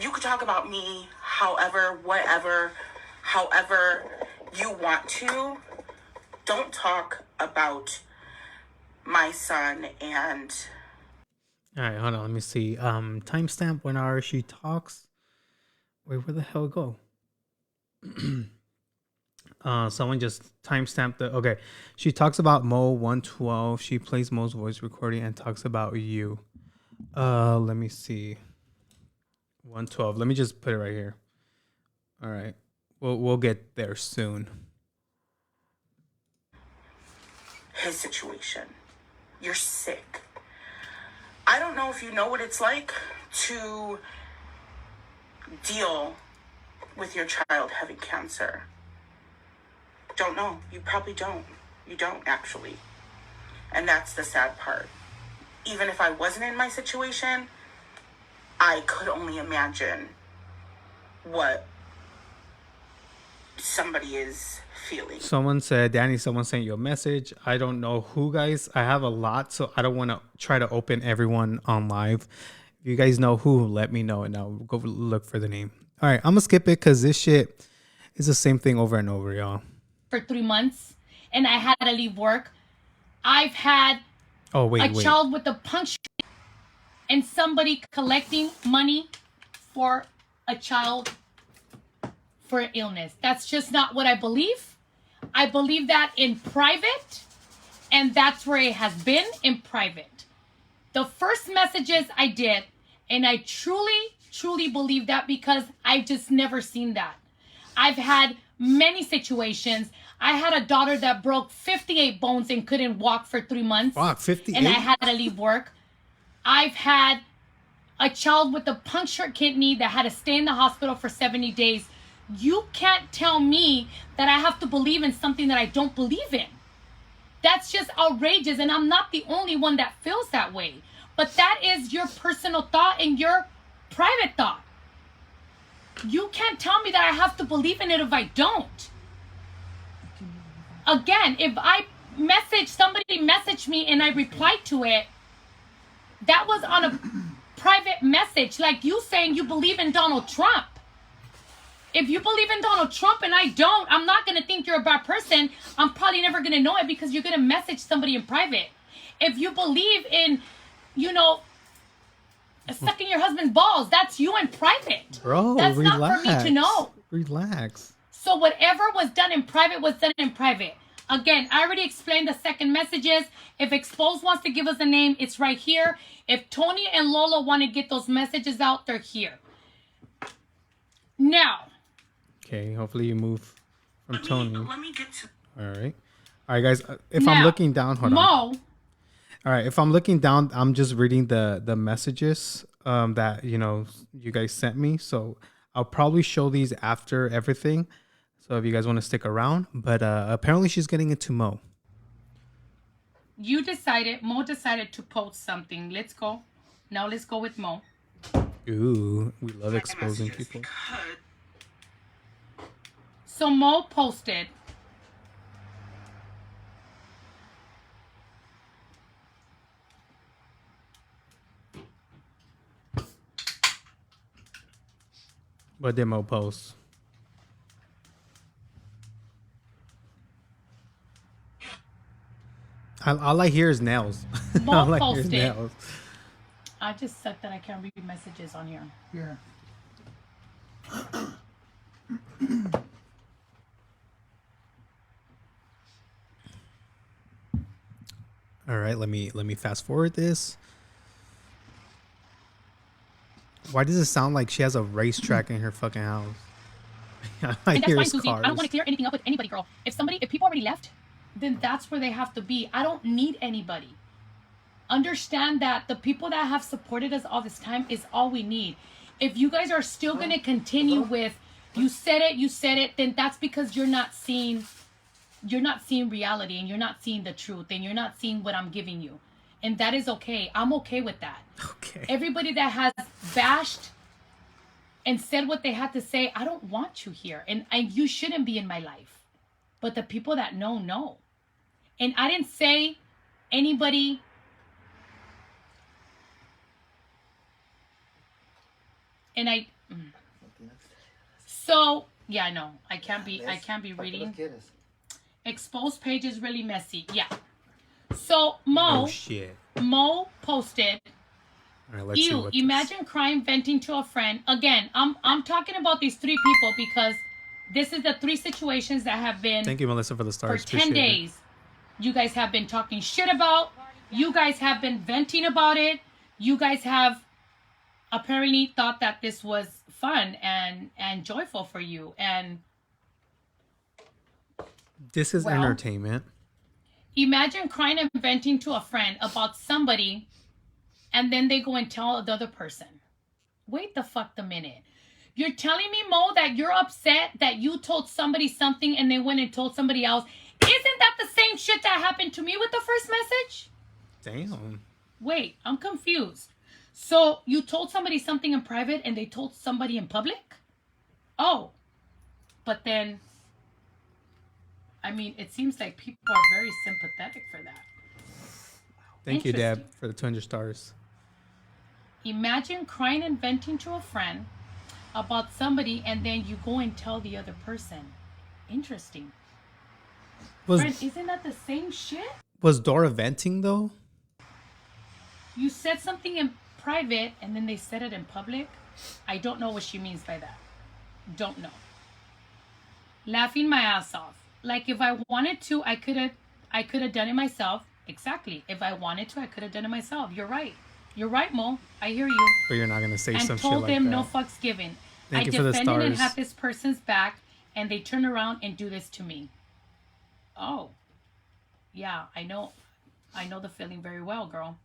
you can talk about me however, whatever, however you want to. Don't talk about my son and All right, hold on. Let me see. Timestamp when she talks. Wait, where the hell it go? Someone just timestamped the. Okay, she talks about Mo 112. She plays Mo's voice recording and talks about you. Let me see. 112. Let me just put it right here. All right, we'll get there soon. his situation. You're sick. I don't know if you know what it's like to deal with your child having cancer. Don't know. You probably don't. You don't actually. And that's the sad part. Even if I wasn't in my situation, I could only imagine what somebody is feeling. Someone said, Danny, someone sent you a message. I don't know who, guys. I have a lot, so I don't want to try to open everyone on live. If you guys know who, let me know, and I'll go look for the name. All right, I'm going to skip it because this shit is the same thing over and over, y'all. For 3 months, and I had to leave work. I've had a child with a puncture and somebody collecting money for a child for illness. That's just not what I believe. I believe that in private, and that's where it has been, in private. The first messages I did, and I truly believe that because I've just never seen that. I've had many situations. I had a daughter that broke 58 bones and couldn't walk for 3 months. Wow, 58? And I had to leave work. I've had a child with a punctured kidney that had to stay in the hospital for 70 days. You can't tell me that I have to believe in something that I don't believe in. That's just outrageous, and I'm not the only one that feels that way. But that is your personal thought and your private thought. You can't tell me that I have to believe in it if I don't. Again, if somebody messaged me and I replied to it, that was on a private message, like you saying you believe in Donald Trump. If you believe in Donald Trump and I don't, I'm not going to think you're a bad person. I'm probably never going to know it because you're going to message somebody in private. If you believe in, sucking your husband's balls, that's you in private. Bro, that's relax. not for me to know. Relax. So whatever was done in private was done in private. Again, I already explained the second messages. If Exposed wants to give us a name, it's right here. If Tony and Lola want to get those messages out, they're here. Now. Okay, hopefully you move from Tony. Let me get to. All right. All right, guys. If Now, I'm looking down, hold on. Mo. All right, if I'm looking down, I'm just reading the messages that you guys sent me. So I'll probably show these after everything. So if you guys want to stick around, but apparently she's getting into Mo. Mo decided to post something. Let's go. Now let's go with Mo. Ooh, we love exposing people. So Mo posted. What did Mo post? All I hear is nails. Mo posted. I just said that I can't read messages on here. Here. All right, let me fast forward this. Why does it sound like she has a racetrack in her fucking house? And that's fine, Susie. I don't want to clear anything up with anybody, girl. If people already left, then that's where they have to be. I don't need anybody. Understand that the people that have supported us all this time is all we need. If you guys are still going to continue with, you said it, then that's because you're not seeing reality, and you're not seeing the truth, and you're not seeing what I'm giving you. And that is okay. I'm okay with that. Okay. Everybody that has bashed and said what they had to say, I don't want you here. And you shouldn't be in my life. But the people that know. And I didn't say anybody. And so, yeah, no, I can't be reading. Exposed page is really messy. Yeah. So Mo posted. All right, let's see imagine crying, venting to a friend. Again, I'm talking about these three people because this is the three situations that have been. Thank you, Melissa, for the stars. For 10 days. You guys have been talking shit about. You guys have been venting about it. You guys have apparently thought that this was fun and joyful for you. And this is entertainment. Imagine crying and venting to a friend about somebody, and then they go and tell the other person. Wait the fuck a minute. You're telling me, Mo, that you're upset that you told somebody something and they went and told somebody else. Isn't that the same shit that happened to me with the first message? Damn. Wait, I'm confused. So you told somebody something in private and they told somebody in public? Oh. But then, I mean, it seems like people are very sympathetic for that. Thank you, Deb, for the 200 stars. Imagine crying and venting to a friend about somebody and then you go and tell the other person. Interesting. Friend, isn't that the same shit? Was Dora venting, though? You said something in private and then they said it in public. I don't know what she means by that. Don't know. Laughing my ass off. Like, if I wanted to, I could have done it myself. Exactly. If I wanted to, I could have done it myself. You're right. You're right, Mo. I hear you. But you're not going to say some shit like that. And told them no fucks given. Thank you for the stars. I defended and had this person's back, and they turn around and do this to me. Oh. Yeah, I know the feeling very well, girl.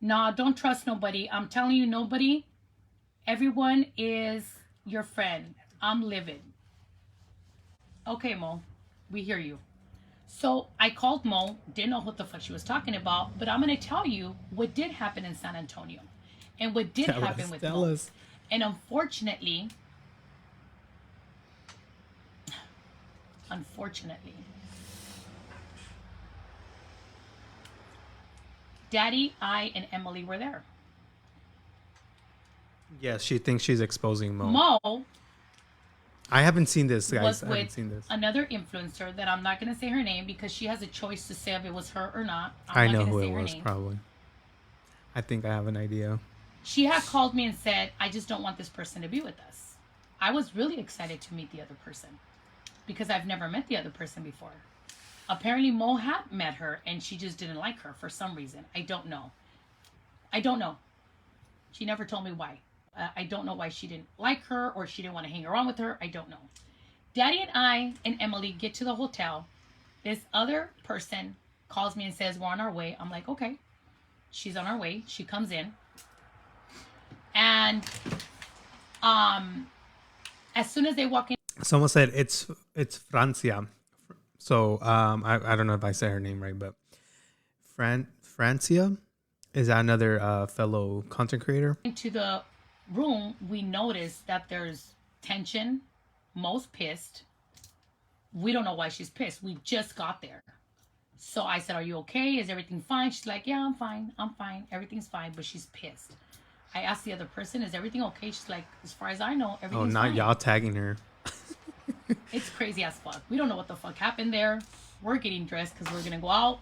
Nah, don't trust nobody. I'm telling you, nobody. Everyone is your friend. I'm livid. Okay, Mo. We hear you. So I called Mo, didn't know what the fuck she was talking about, but I'm going to tell you what did happen in San Antonio and what did happen with Mo. And unfortunately, Daddy, I, and Emily were there. Yes, she thinks she's exposing Mo. Mo I haven't seen this, guys. was I haven't with seen this. another influencer that I'm not going to say her name because she has a choice to say if it was her or not. I know who it was, probably. I think I have an idea. She had called me and said, I just don't want this person to be with us. I was really excited to meet the other person. because I've never met the other person before. Apparently, Mo had met her and she just didn't like her for some reason. I don't know. I don't know. She never told me why. I don't know why she didn't like her or she didn't want to hang around with her. I don't know. Daddy and I and Emily get to the hotel. This other person calls me and says, we're on our way. I'm like, okay. She's on our way. She comes in. And as soon as they walk in, Someone said it's Francia. So I don't know if I said her name right, but Francia, is that another fellow content creator? into the room, we notice that there's tension. Mo's pissed. We don't know why she's pissed. We just got there. So I said, are you okay? Is everything fine? She's like, yeah, I'm fine. I'm fine. Everything's fine. But she's pissed. I asked the other person, is everything okay? She's like, as far as I know, everything's not fine. y'all tagging her. It's crazy as fuck. We don't know what the fuck happened there. We're getting dressed because we're going to go out.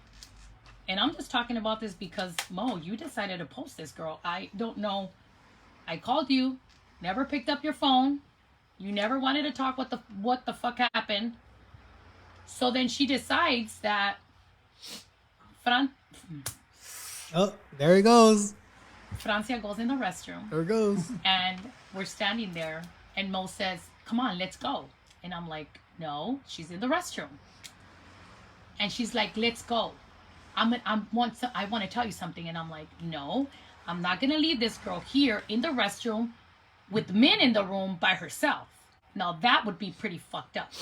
And I'm just talking about this because, Mo, you decided to post this, girl. I don't know. I called you. Never picked up your phone. You never wanted to talk what the fuck happened. So then she decides that Oh, there he goes. Francia goes in the restroom. There it goes. And we're standing there. And Mo says, come on, let's go. And I'm like, no, she's in the restroom. And she's like, let's go. I want to tell you something. And I'm like, no, I'm not going to leave this girl here in the restroom with men in the room by herself. Now that would be pretty fucked up.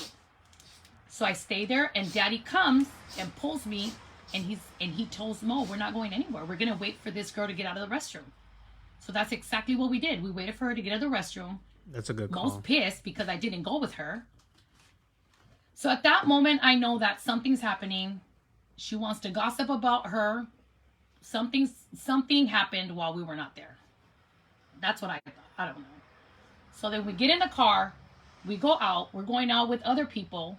So I stay there and Daddy comes and pulls me and he tells Mo, we're not going anywhere. We're going to wait for this girl to get out of the restroom. So that's exactly what we did. We waited for her to get out of the restroom. That's a good call. Mo's pissed because I didn't go with her. So at that moment, I know that something's happening. She wants to gossip about her. Something happened while we were not there. That's what I thought. I don't know. So then we get in the car. We go out. We're going out with other people.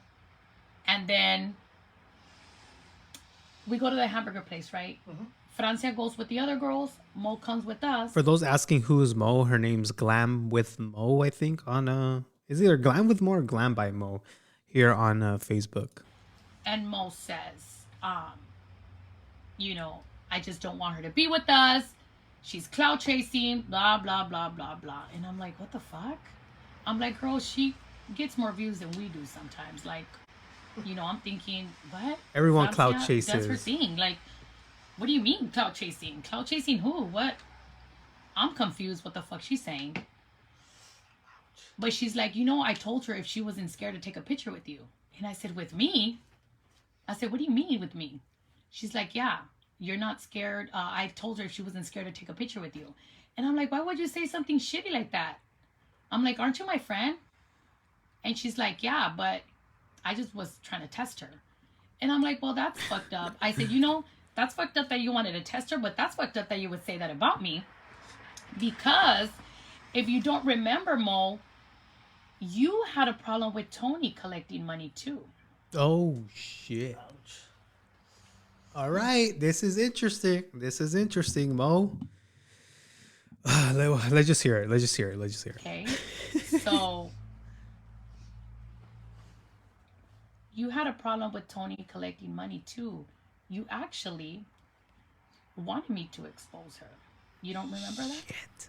And then we go to the hamburger place, right? Mm-hmm. Francia goes with the other girls. Mo comes with us. For those asking who's Mo, her name's Glam with Mo, I think. On is either Glam with Mo or Glam by Mo here on Facebook. And Mo says, I just don't want her to be with us. She's clout chasing, blah, blah, blah, blah, blah. And I'm like, what the fuck? I'm like, girl, she gets more views than we do sometimes. Like, I'm thinking, what? Everyone Francia clout chases. That's her thing. Like, what do you mean clout chasing? Clout chasing who? What? I'm confused what the fuck she's saying. But she's like, I told her if she wasn't scared to take a picture with you. And I said, with me? I said, what do you mean with me? She's like, yeah, you're not scared. I told her if she wasn't scared to take a picture with you. And I'm like, why would you say something shitty like that? I'm like, aren't you my friend? And she's like, yeah, but I just was trying to test her. And I'm like, well, that's fucked up. I said, that's fucked up that you wanted to test her, but that's fucked up that you would say that about me. Because if you don't remember, Mo, you had a problem with Tony collecting money too. Oh, shit. Ouch. All right. This is interesting, Mo. Let's just hear it. Okay. So you had a problem with Tony collecting money too. You actually wanted me to expose her. You don't remember that?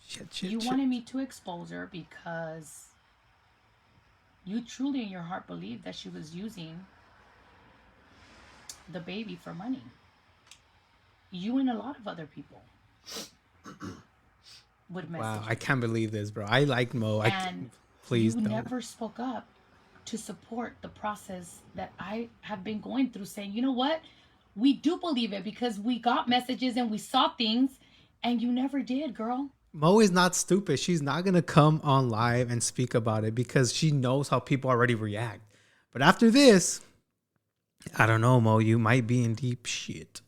Shit. You wanted me to expose her because you truly in your heart believed that she was using the baby for money. You and a lot of other people would message. Wow, I can't believe this, bro. I like Mo. Please you don't. never spoke up to support the process that I have been going through, saying, you know what? We do believe it because we got messages and we saw things, and you never did, girl. Mo is not stupid. She's not going to come on live and speak about it because she knows how people already react. But after this, I don't know, Mo. You might be in deep shit.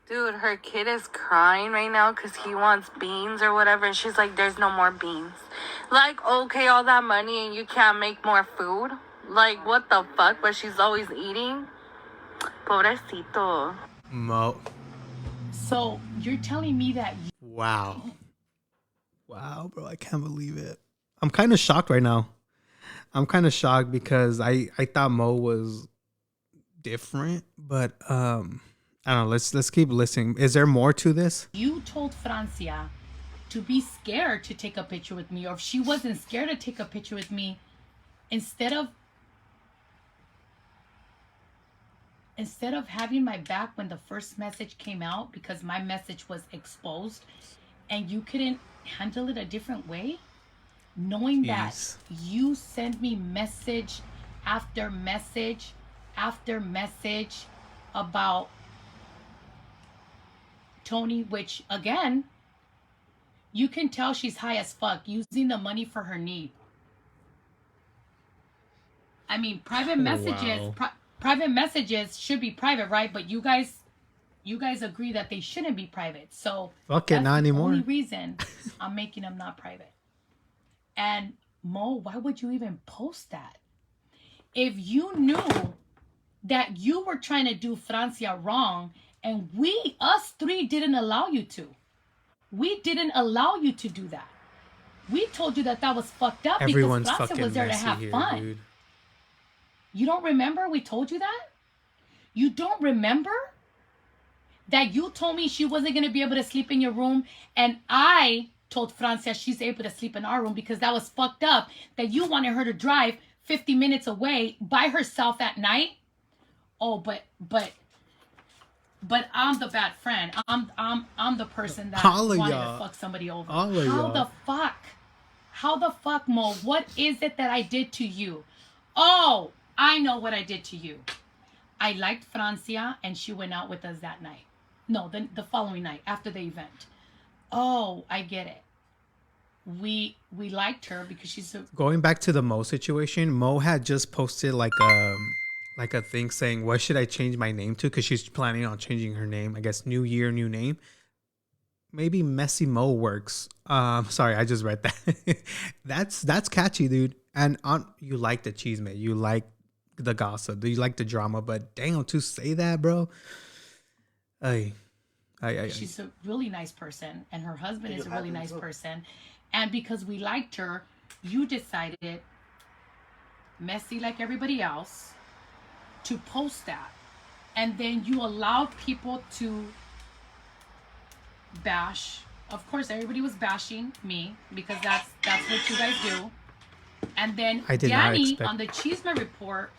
Dude, her kid is crying right now because he wants beans or whatever. And she's like, there's no more beans. Like, okay, all that money and you can't make more food? Like, what the fuck? But she's always eating? Pobrecito. Mo. So you're telling me that... Wow, bro. I can't believe it. I'm kind of shocked right now. I'm kind of shocked because I thought Mo was different, but I don't know. Let's keep listening. Is there more to this? You told Francia to be scared to take a picture with me, or if she wasn't scared to take a picture with me, instead of having my back when the first message came out because my message was exposed and you couldn't handle it a different way, knowing that Jeez. you send me message after message after message about Tony, which again, you can tell she's high as fuck, using the money for her need. I mean, private messages, Wow. private messages should be private, right? But you guys agree that they shouldn't be private. So Fuck it, that's not the anymore. only reason I'm making them not private. And Mo, why would you even post that? If you knew that you were trying to do Francia wrong and us three didn't allow you to. We didn't allow you to do that. We told you that was fucked up Everyone's because Francia fucking was there to messy have here, fun. dude. You don't remember we told you that? You don't remember that you told me she wasn't going to be able to sleep in your room, and I told Francia she's able to sleep in our room because that was fucked up, that you wanted her to drive 50 minutes away by herself at night? Oh, but I'm the bad friend. I'm the person that All of wanted y'all. to fuck somebody over. All of How y'all. the fuck? How the fuck, Mo? What is it that I did to you? Oh, I know what I did to you. I liked Francia and she went out with us that night. No, the following night after the event. Oh, I get it. We liked her because she's a Going back to the Mo situation, Mo had just posted like a thing saying, what should I change my name to? Because she's planning on changing her name. I guess new year, new name. Maybe Messy Mo works. Sorry, I just read that. That's catchy, dude. And you like the cheese, man. You like the gossip. You like the drama. But damn, to say that, bro. she's a really nice person, and her husband is a really nice too. person. And because we liked her, you decided, messy like everybody else, to post that. And then you allowed people to bash. Of course, everybody was bashing me because that's what you guys do. And then I did not Danny expect- on the Cheeseman report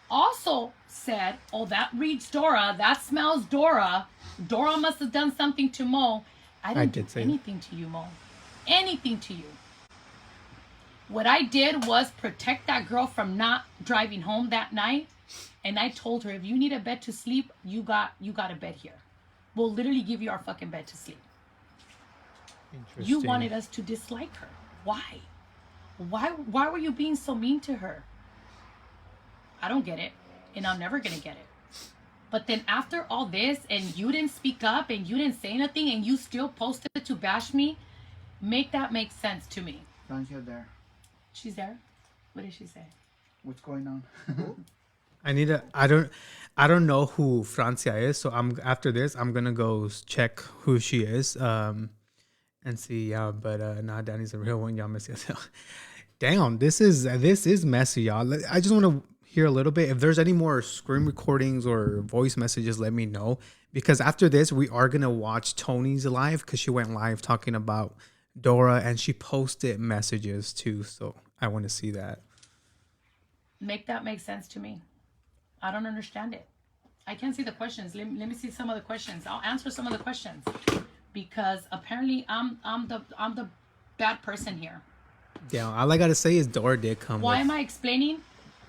also said, "Oh, that reads Dora. That smells Dora. Dora must have done something to Mo." I didn't did do say anything to you, Mo. Anything to you. What I did was protect that girl from not driving home that night. And I told her, if you need a bed to sleep, you got a bed here. We'll literally give you our fucking bed to sleep. You wanted us to dislike her. Why? Why were you being so mean to her? I don't get it, and I'm never gonna get it. But then after all this, and you didn't speak up, and you didn't say anything, and you still posted to bash me, make that make sense to me. Francia there. She's there? What did she say? What's going on? I don't know who Francia is, so after this I'm gonna go check who she is and see. Yeah, but nah, Danny's a real one. Y'all miss yourself. Damn, this is messy, y'all. I just want to hear a little bit. If there's any more screen recordings or voice messages, let me know, because after this we are gonna watch Tony's live because she went live talking about Dora and she posted messages too, so I want to see that. Make that make sense to me. I don't understand it. I can't see the questions. Let me see some of the questions. I'll answer some of the questions because apparently I'm the bad person here. Yeah, all I gotta say is Dora did come. Why with- am I explaining?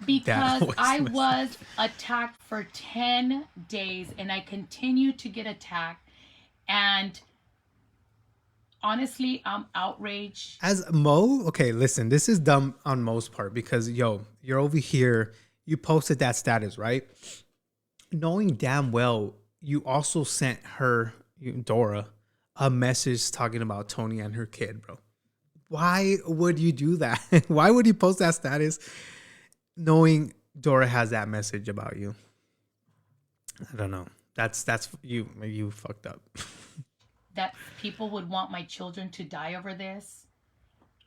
Because voice I message. was attacked for 10 days and I continue to get attacked. And honestly, I'm outraged. As Mo, okay, listen, this is dumb on Mo's part because you're over here, you posted that status, right? Knowing damn well you also sent her, Dora, a message talking about Tony and her kid, bro. Why would you do that? Why would you post that status knowing Dora has that message about you? I don't know. That's you fucked up. That people would want my children to die over this.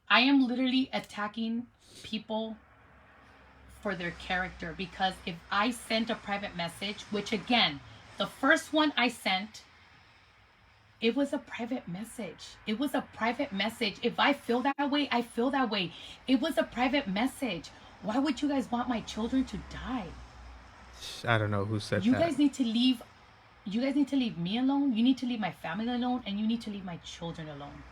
I am literally attacking people for their character, because if I sent a private message, which again, the first one I sent, it was a private message. It was a private message. If I feel that way, I feel that way. It was a private message. Why would you guys want my children to die? I don't know who said You that. guys need to leave. You guys need to leave me alone. You need to leave my family alone, and you need to leave my children alone.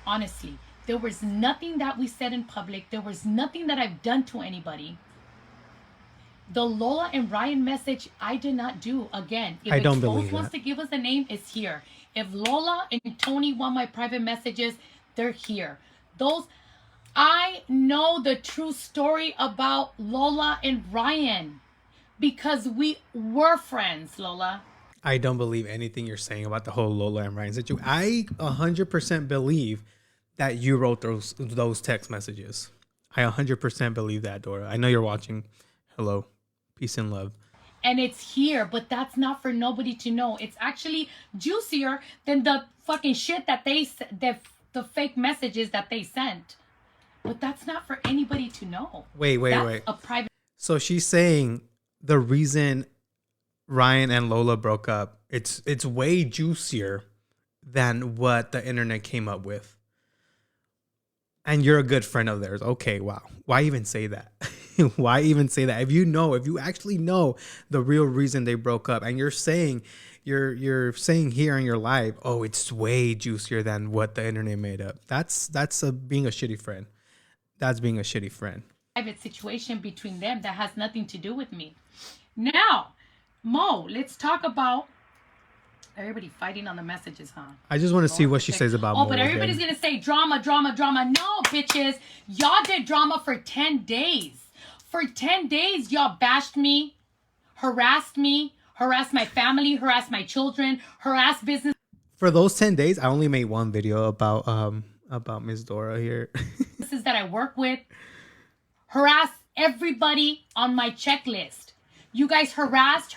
Honestly, there was nothing that we said in public. There was nothing that I've done to anybody. The Lola and Ryan message, I did not do. Again, if I don't Exposed believe wants that. to give us a name, it's here. If Lola and Tony want my private messages, they're here. Those, I know the true story about Lola and Ryan because we were friends, Lola. I don't believe anything you're saying about the whole Lola and Ryan situation. I 100% believe that you wrote those text messages. I 100% believe that, Dora. I know you're watching. Hello. Peace and love. And it's here, but that's not for nobody to know. It's actually juicier than the fucking shit that the fake messages that they sent. But that's not for anybody to know. Wait. That's a private. So she's saying the reason Ryan and Lola broke up, it's way juicier than what the internet came up with. And you're a good friend of theirs. Okay, wow. Why even say that? Why even say that? If you actually know the real reason they broke up, and you're saying here in your live, oh, it's way juicier than what the internet made up. That's being a shitty friend. That's being a shitty friend. Private situation between them that has nothing to do with me. Now, Mo, let's talk about everybody fighting on the messages, huh? I just want to see what she says about Oh, Mo but everybody's again. gonna say drama. No, bitches. Y'all did drama for 10 days. For 10 days, y'all bashed me, harassed my family, harassed my children, harassed business. For those 10 days, I only made one video about Miss Dora here. That I work with, harass everybody on my checklist. You guys harassed.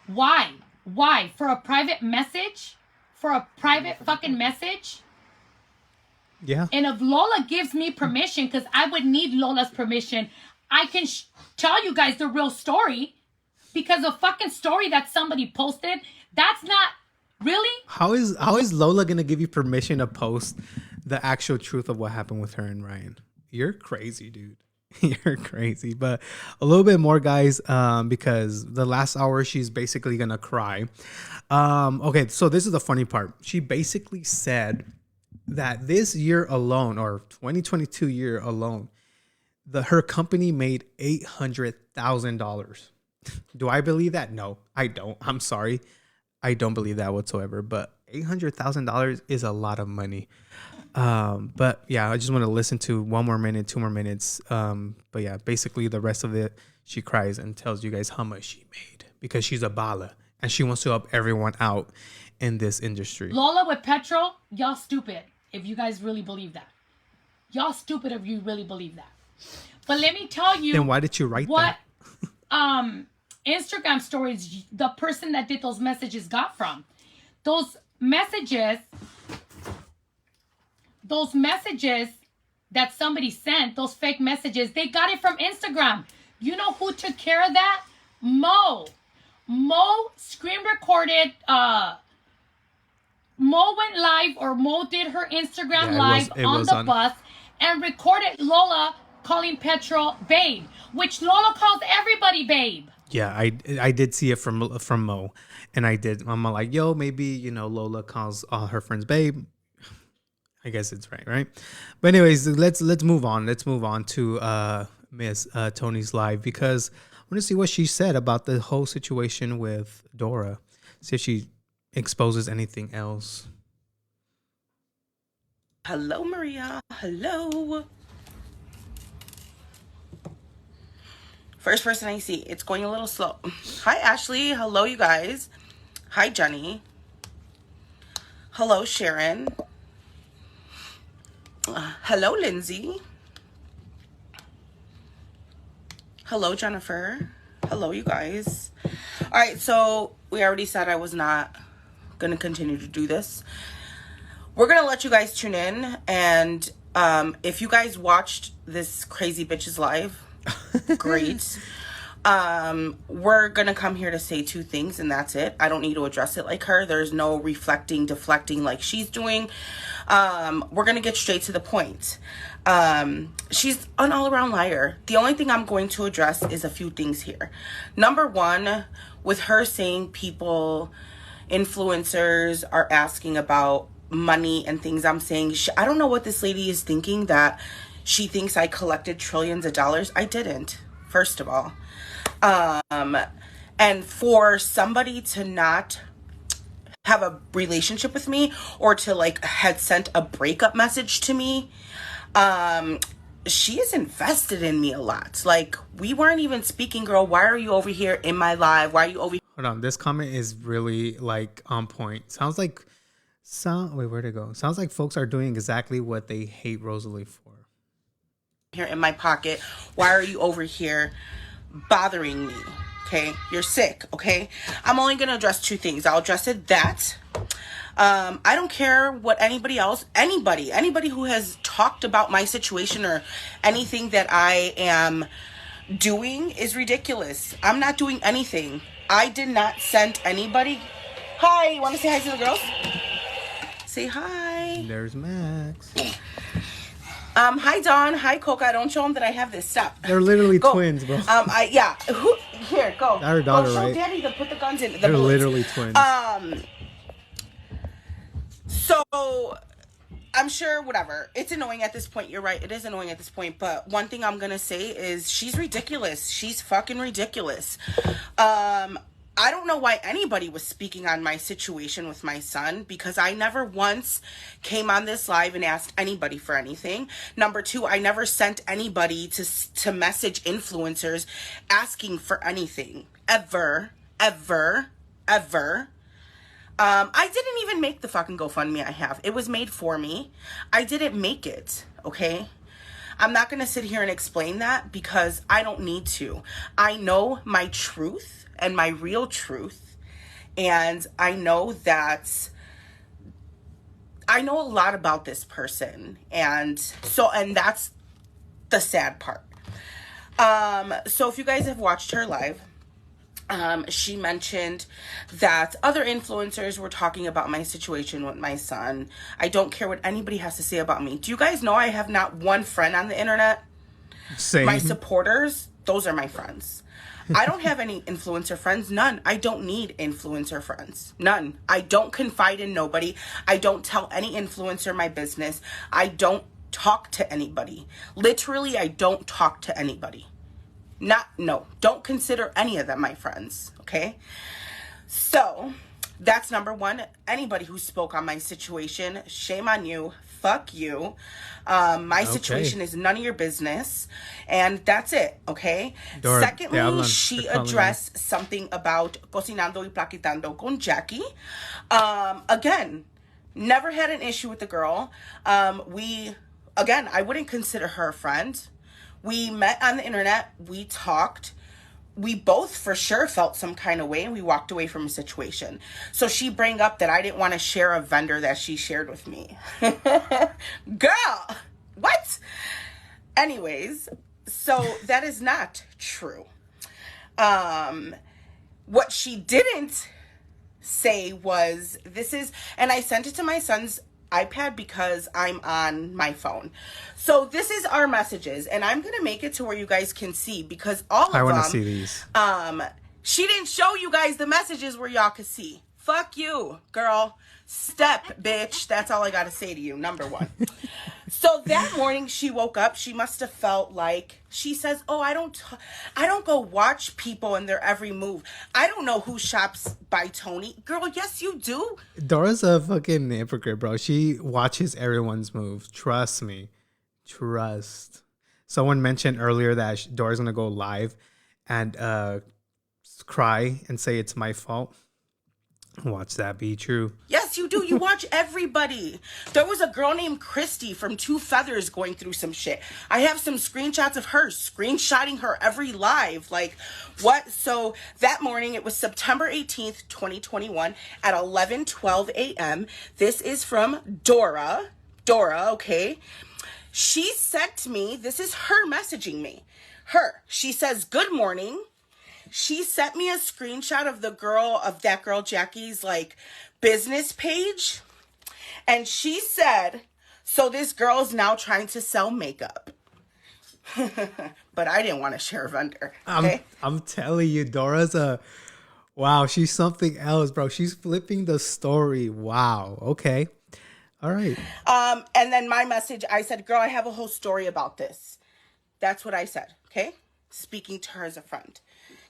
Why? For a private message? For a private fucking message? Yeah. And if Lola gives me permission, because I would need Lola's permission, I can tell you guys the real story. Because a fucking story that somebody posted, that's not really. How is Lola gonna give you permission to post the actual truth of what happened with her and Ryan? You're crazy, dude. You're crazy. But a little bit more, guys, because the last hour she's basically gonna cry. Okay, so this is the funny part. She basically said that this year alone, or 2022 year alone, her company made $800,000. Do I believe that? No, I don't. I'm sorry. I don't believe that whatsoever, but $800,000 is a lot of money. But yeah, I just want to listen to 1 more minute, 2 more minutes. But yeah, basically the rest of it, she cries and tells you guys how much she made because she's a bala and she wants to help everyone out in this industry. Lola with petrol, y'all stupid if you guys really believe that. Y'all stupid if you really believe that. But let me tell you. Then why did you write what, that? Instagram stories the person that did those messages got from. Those messages that somebody sent, those fake messages, they got it from Instagram. You know who took care of that? Mo screen recorded, Mo went live, or Mo did her Instagram live on the bus and recorded Lola calling Petrol babe, which Lola calls everybody babe. Yeah, I did see it from Mo, and I'm like, yo, maybe Lola calls all her friends babe. I guess it's right. But anyways, let's move on. Let's move on to Miss Tony's live, because I want to see what she said about the whole situation with Dora. See if she exposes anything else. Hello, Maria. Hello. First person I see. It's going a little slow. Hi, Ashley. Hello, you guys. Hi, Jenny. Hello, Sharon. Hello, Lindsay. Hello, Jennifer. Hello, you guys. All right, so we already said I was not going to continue to do this. we're gonna let you guys tune in, and if you guys watched this crazy bitch's live, great. We're gonna come here to say two things, and that's it. I don't need to address it like her. There's no reflecting, deflecting like she's doing. We're gonna get straight to the point. She's an all-around liar. The only thing I'm going to address is a few things here. Number one, with her saying people, influencers are asking about money and things, I'm saying, I don't know what this lady is thinking, that she thinks I collected trillions of dollars. I didn't, first of all. And for somebody to not have a relationship with me, or to like had sent a breakup message to me, she is invested in me a lot. Like, we weren't even speaking, girl. Why are you over here in my live? Why are you over Hold on, this comment is really like on point. Wait, where'd it go? Sounds like folks are doing exactly what they hate Rosalie for. here in my pocket? Why are you over here bothering me? Okay, you're sick. Okay, I'm only gonna address two things. I'll address it that I don't care what anybody else, anybody who has talked about my situation or anything that I am doing is ridiculous. I'm not doing anything. I did not send anybody. Hi, you want to say hi to the girls? Say hi. There's Max. Hi Dawn. Hi Coca. Don't show them that I have this. Stop. They're literally Go. twins, bro. Here, go. That's her daughter, go show right? Daddy to put the guns in. They're literally twins. So I'm sure whatever. It's annoying at this point. You're right. It is annoying at this point. But one thing I'm gonna say is she's ridiculous. She's fucking ridiculous. I don't know why anybody was speaking on my situation with my son, because I never once came on this live and asked anybody for anything. Number two, I never sent anybody to message influencers asking for anything. Ever. I didn't even make the fucking GoFundMe I have. It was made for me. I didn't make it, okay? I'm not going to sit here and explain that because I don't need to. I know my truth and my real truth. And I know that I know a lot about this person. And that's the sad part. So if you guys have watched her live, she mentioned that other influencers were talking about my situation with my son. I don't care what anybody has to say about me. Do you guys know I have not one friend on the internet? Same. My supporters, those are my friends. I don't have any influencer friends. None. I don't need influencer friends. None. I don't confide in nobody. I don't tell any influencer my business. I don't talk to anybody. Literally, I don't talk to anybody. Don't consider any of them my friends, okay? So, that's number one. Anybody who spoke on my situation, shame on you. Fuck you. My situation is none of your business. And that's it, okay? Dora, Secondly, she addressed something about cocinando y plaquitando con Jackie. Again, never had an issue with the girl. I wouldn't consider her a friend. We met on the internet. We talked. We both for sure felt some kind of way, and we walked away from a situation. So she bring up that I didn't want to share a vendor that she shared with me. Girl, what? Anyways, so that is not true. What she didn't say was, and I sent it to my son's iPad because I'm on my phone. So this is our messages, and I'm gonna make it to where you guys can see, because all of them. I want to see these. She didn't show you guys the messages where y'all could see. Fuck you, girl. Step, bitch. That's all I gotta say to you. Number one. So that morning she woke up. She must have felt like, she says, "Oh, I don't go watch people and their every move. I don't know who shops by Tony." Girl, yes you do. Dora's a fucking hypocrite, bro. She watches everyone's moves. Trust me. Trust. Someone mentioned earlier that Dora's gonna go live and cry and say it's my fault. Watch that be true. Yes, you do. You watch everybody. There was a girl named Christy from Two Feathers going through some shit. I have some screenshots of her screenshotting her every live. Like, what? So that morning, it was September 18th, 2021 at 11:12 a.m. This is from Dora. Dora, okay? She sent me, this is her messaging me. She says, good morning. She sent me a screenshot of that girl Jackie's like business page. And she said, so this girl is now trying to sell makeup. But I didn't want to share a vendor. Okay? I'm telling you, wow, she's something else, bro. She's flipping the story. Wow. Okay. All right. And then my message, I said, girl, I have a whole story about this. That's what I said. Okay? Speaking to her as a friend.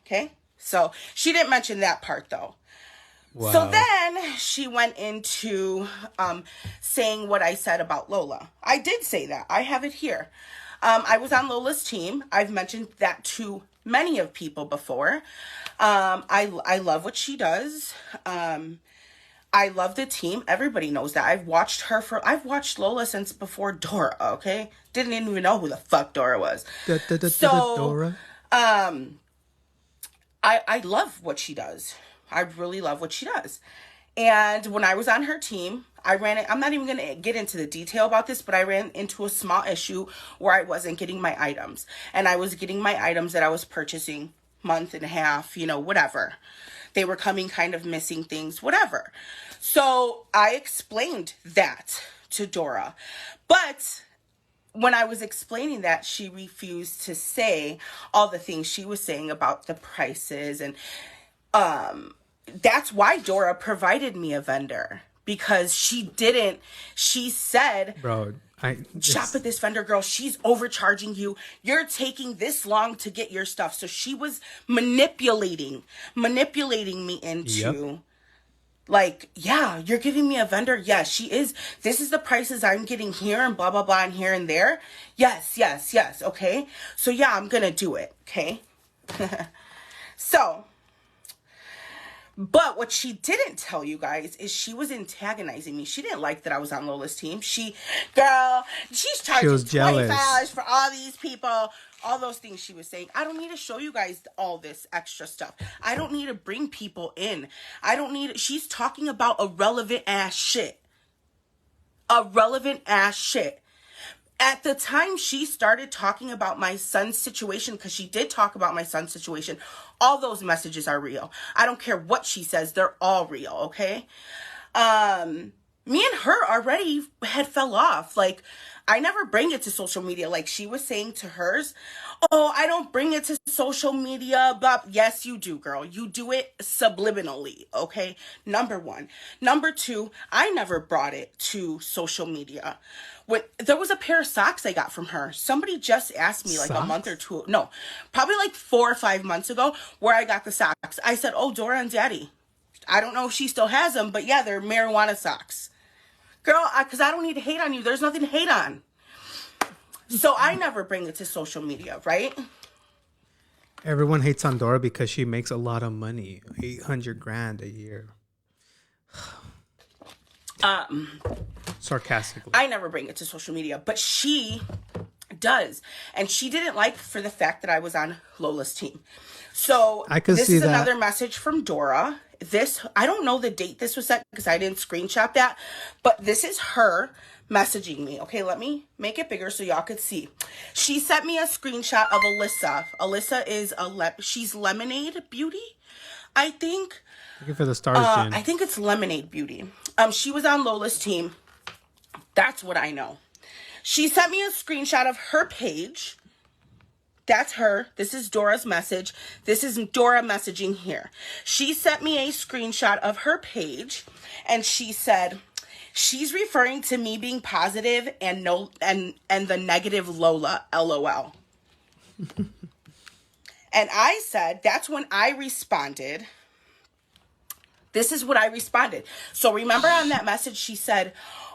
Okay, so she didn't mention that part though. Wow. So then she went into saying what I said about Lola. I did say that. I have it here. I was on Lola's team. I've mentioned that to many of people before. I love what she does. I love the team. Everybody knows that. I've watched Lola since before Dora, okay? Didn't even know who the fuck Dora was. Dora? I love what she does. I really love what she does. And when I was on her team, I'm not even going to get into the detail about this, but I ran into a small issue where I wasn't getting my items. And I was getting my items that I was purchasing month and a half, whatever. They were coming kind of missing things, whatever. So I explained that to Dora. But when I was explaining that, she refused to say all the things she was saying about the prices. And that's why Dora provided me a vendor. Because she said, bro, shop with this vendor girl. She's overcharging you. You're taking this long to get your stuff. So she was manipulating me into... Yep. Like, yeah, you're giving me a vendor. Yes, she is. This is the prices I'm getting here and blah, blah, blah, and here and there. Yes. Okay. So yeah, I'm going to do it. Okay. But what she didn't tell you guys is she was antagonizing me. She didn't like that I was on Lola's team. She's charging $20 for all these people. All those things she was saying. I don't need to show you guys all this extra stuff. I don't need to bring people in. She's talking about irrelevant ass shit. At the time she started talking about my son's situation, because she did talk about my son's situation, all those messages are real. I don't care what she says. They're all real, okay? Me and her already had fell off. Like, I never bring it to social media. Like she was saying to hers, oh, I don't bring it to social media, but yes, you do, girl. You do it subliminally, okay? Number one. Number two, I never brought it to social media. There was a pair of socks I got from her. Somebody just asked me like a month or two, no, probably like 4 or 5 months ago, where I got the socks. I said, oh, Dora and Daddy. I don't know if she still has them, but yeah, they're marijuana socks. Girl, because I don't need to hate on you. There's nothing to hate on. So I never bring it to social media, right? Everyone hates on Dora because she makes a lot of money. $800,000 a year. Sarcastically. I never bring it to social media, but she does. And she didn't like for the fact that I was on Lola's team. So this is another message from Dora. I don't know the date this was sent because I didn't screenshot that, but this is her messaging me. Okay, let me make it bigger so y'all could see. She sent me a screenshot of Alyssa. Alyssa is she's Lemonade Beauty, I think. Looking for the stars, Jen. I think it's Lemonade Beauty. She was on Lola's team. That's what I know. She sent me a screenshot of her page. That's her. This is Dora's message. This is Dora messaging here. She sent me a screenshot of her page, and she said she's referring to me being positive and the negative Lola, LOL. And I said, that's when I responded. This is what I responded. So remember on that message, she said,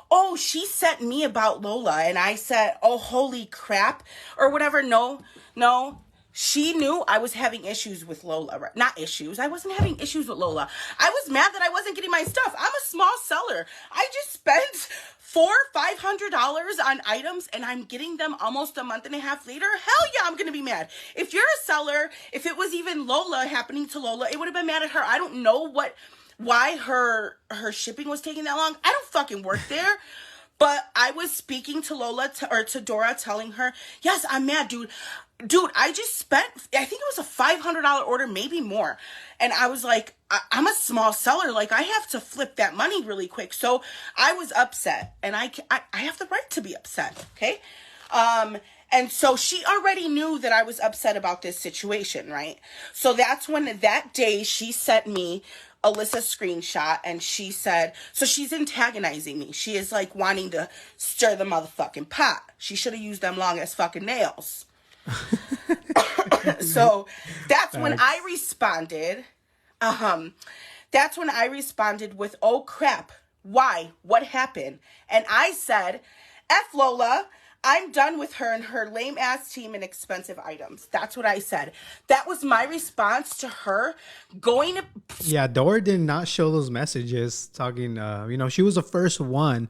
oh, she sent me about Lola. And I said, oh, holy crap, or whatever. No. She knew I was having issues with Lola. Right? Not issues. I wasn't having issues with Lola. I was mad that I wasn't getting my stuff. I'm a small seller. I just spent $400-500 on items and I'm getting them almost a month and a half later. Hell yeah, I'm going to be mad. If you're a seller, if it was even Lola happening to Lola, it would have been mad at her. I don't know why her shipping was taking that long. I don't fucking work there. But I was speaking to Lola or to Dora, telling her, yes, I'm mad, dude. Dude, I just spent, I think it was a $500 order, maybe more. And I was like, I'm a small seller. Like, I have to flip that money really quick. So I was upset. And I have the right to be upset, okay? And so she already knew that I was upset about this situation, right? So that's when that day she sent me Alyssa's screenshot and she said, so she's antagonizing me. She is like wanting to stir the motherfucking pot. She should have used them long as fucking nails. So that's when I responded. That's when I responded with, oh crap, why? What happened? And I said, F Lola, I'm done with her and her lame ass team and expensive items. That's what I said. That was my response to her going to... Yeah, Dora did not show those messages talking, she was the first one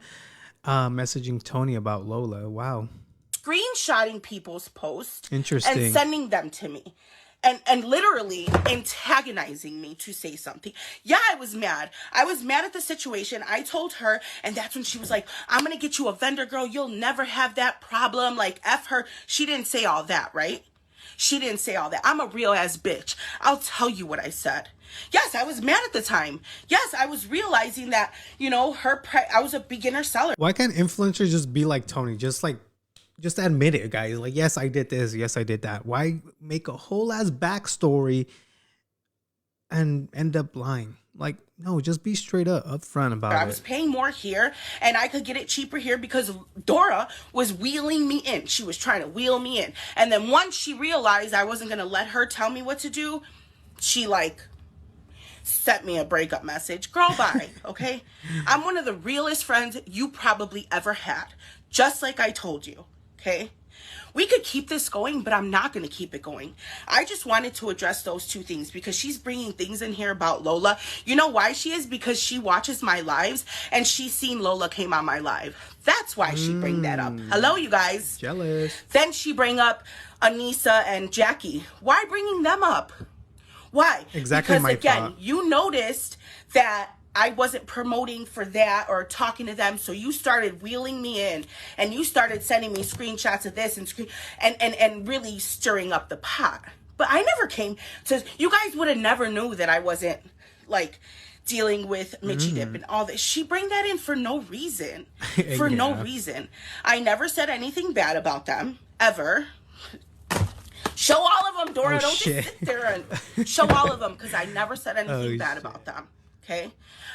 messaging Tony about Lola. Wow. Screenshotting people's posts. Interesting. And sending them to me. And literally antagonizing me to say something. Yeah, I was mad. I was mad at the situation. I told her, and that's when she was like, I'm going to get you a vendor, girl. You'll never have that problem. Like, F her. She didn't say all that, right? She didn't say all that. I'm a real ass bitch. I'll tell you what I said. Yes, I was mad at the time. Yes, I was realizing that, I was a beginner seller. Why can't influencers just be like Tony? Just admit it, guys. Like, yes, I did this. Yes, I did that. Why make a whole ass backstory and end up lying? Like, no, just be straight up upfront about it. I was paying more here and I could get it cheaper here because Dora was wheeling me in. She was trying to wheel me in. And then once she realized I wasn't going to let her tell me what to do, she sent me a breakup message. Girl, bye, okay? I'm one of the realest friends you probably ever had. Just like I told you. Okay, we could keep this going, but I'm not going to keep it going. I just wanted to address those two things because she's bringing things in here about Lola. You know why she is? Because she watches my lives and she's seen Lola came on my live. That's why she bring that up. Hello, you guys. Jealous. Then she bring up Anissa and Jackie. Why bringing them up? Why? Exactly. Because my again, thought. you noticed that I wasn't promoting for that or talking to them. So you started wheeling me in and you started sending me screenshots of this and really stirring up the pot. But I never came to, you guys would have never knew that I wasn't dealing with Mitchie Dip and all this. She bring that in for no reason. For no reason. I never said anything bad about them, ever. Show all of them, Dora. Don't just sit there and show all of them because I never said anything bad about them. Okay,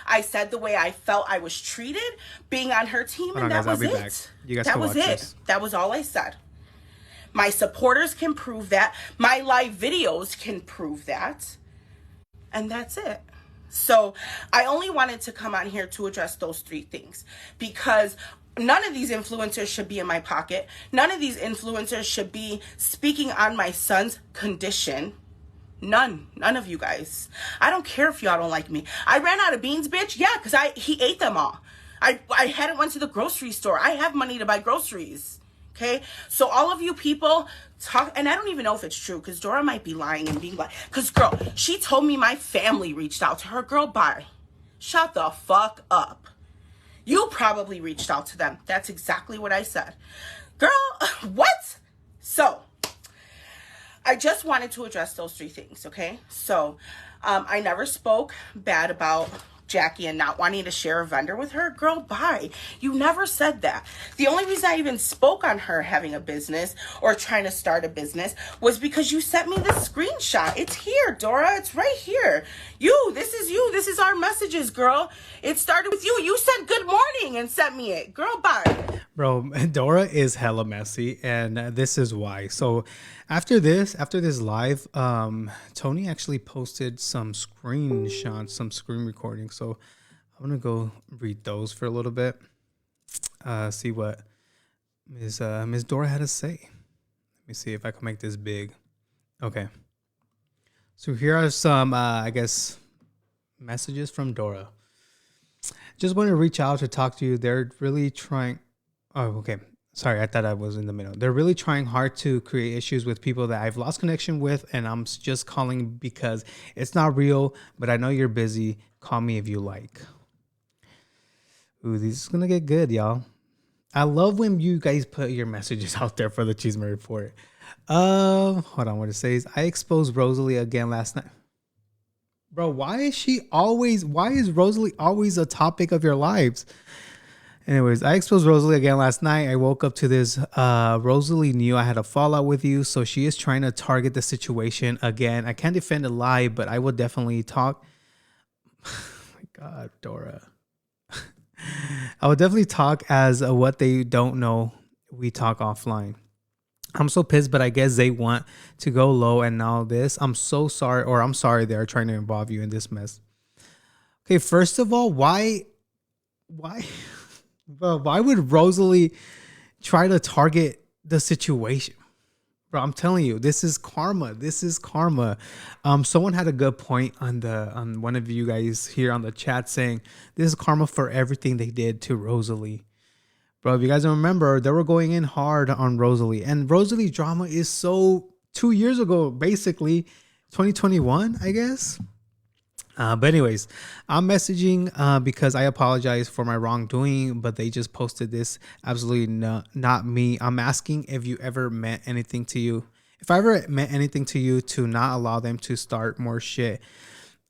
I said the way I felt I was treated being on her team, and that was it. That was it. That was all I said. My supporters can prove that. My live videos can prove that. And that's it. So I only wanted to come on here to address those three things because none of these influencers should be in my pocket. None of these influencers should be speaking on my son's condition. None of you guys. I don't care if y'all don't like me. I ran out of beans, bitch. Yeah, because he ate them all. I hadn't went to the grocery store. I have money to buy groceries. Okay? So all of you people talk, and I don't even know if it's true, because Dora might be lying and being like, because girl, she told me my family reached out to her. Girl, bye. Shut the fuck up. You probably reached out to them. That's exactly what I said. Girl, what? So I just wanted to address those three things, okay? So, I never spoke bad about Jackie and not wanting to share a vendor with her. Girl, bye. You never said that. The only reason I even spoke on her having a business or trying to start a business was because you sent me the screenshot. It's here, Dora. It's right here. This is our messages, girl. It started with you. You said good morning and sent me it. Girl, bye. Bro, Dora is hella messy, and this is why. So after this live, Tony actually posted some screenshots, some screen recordings. So I'm gonna go read those for a little bit. See what Ms. Dora had to say. Let me see if I can make this big. Okay. So here are some, I guess, messages from Dora. Just want to reach out to talk to you. They're really trying. Oh, okay. Sorry, I thought I was in the middle. They're really trying hard to create issues with people that I've lost connection with, and I'm just calling because it's not real, but I know you're busy. Call me if you like. Ooh, this is gonna get good, y'all. I love when you guys put your messages out there for the Cheeseman Report. Hold on, what it says. I exposed Rosalie again last night. Bro, why is Rosalie always a topic of your lives? Anyways, I exposed Rosalie again last night. I woke up to this. Rosalie knew I had a fallout with you, so she is trying to target the situation again. I can't defend a lie, but I will definitely talk. Oh my God, Dora. I will definitely talk as what they don't know. We talk offline. I'm so pissed, but I guess they want to go low and all this. I'm so sorry, or I'm sorry they're trying to involve you in this mess. Okay, first of all, why, bro, why would Rosalie try to target the situation? Bro, I'm telling you, this is karma. This is karma. Someone had a good point on one of you guys here on the chat saying this is karma for everything they did to Rosalie. Bro, if you guys don't remember, they were going in hard on Rosalie. And Rosalie's drama is so 2 years ago, basically, 2021, I guess. But anyways, I'm messaging because I apologize for my wrongdoing, but they just posted this. Absolutely not me. I'm asking if you ever meant anything to you. If I ever meant anything to you to not allow them to start more shit.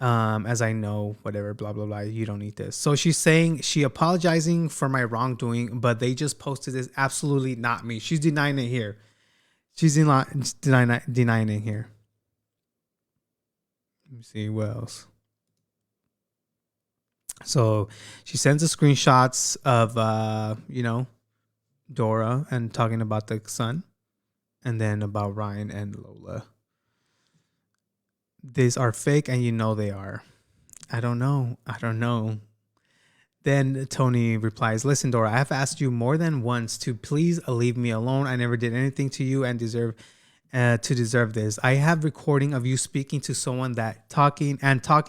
As I know, whatever, blah, blah, blah. You don't need this. So she's saying she apologizing for my wrongdoing, but they just posted this. Absolutely not me. She's denying it here. She's denying it here. Let me see what else. So she sends the screenshots of, Dora and talking about the son, and then about Ryan and Lola. These are fake, and you know they are. I don't know. Then Tony replies, listen, Dora, I have asked you more than once to please leave me alone. I never did anything to you and deserve this. I have recording of you speaking to someone that talking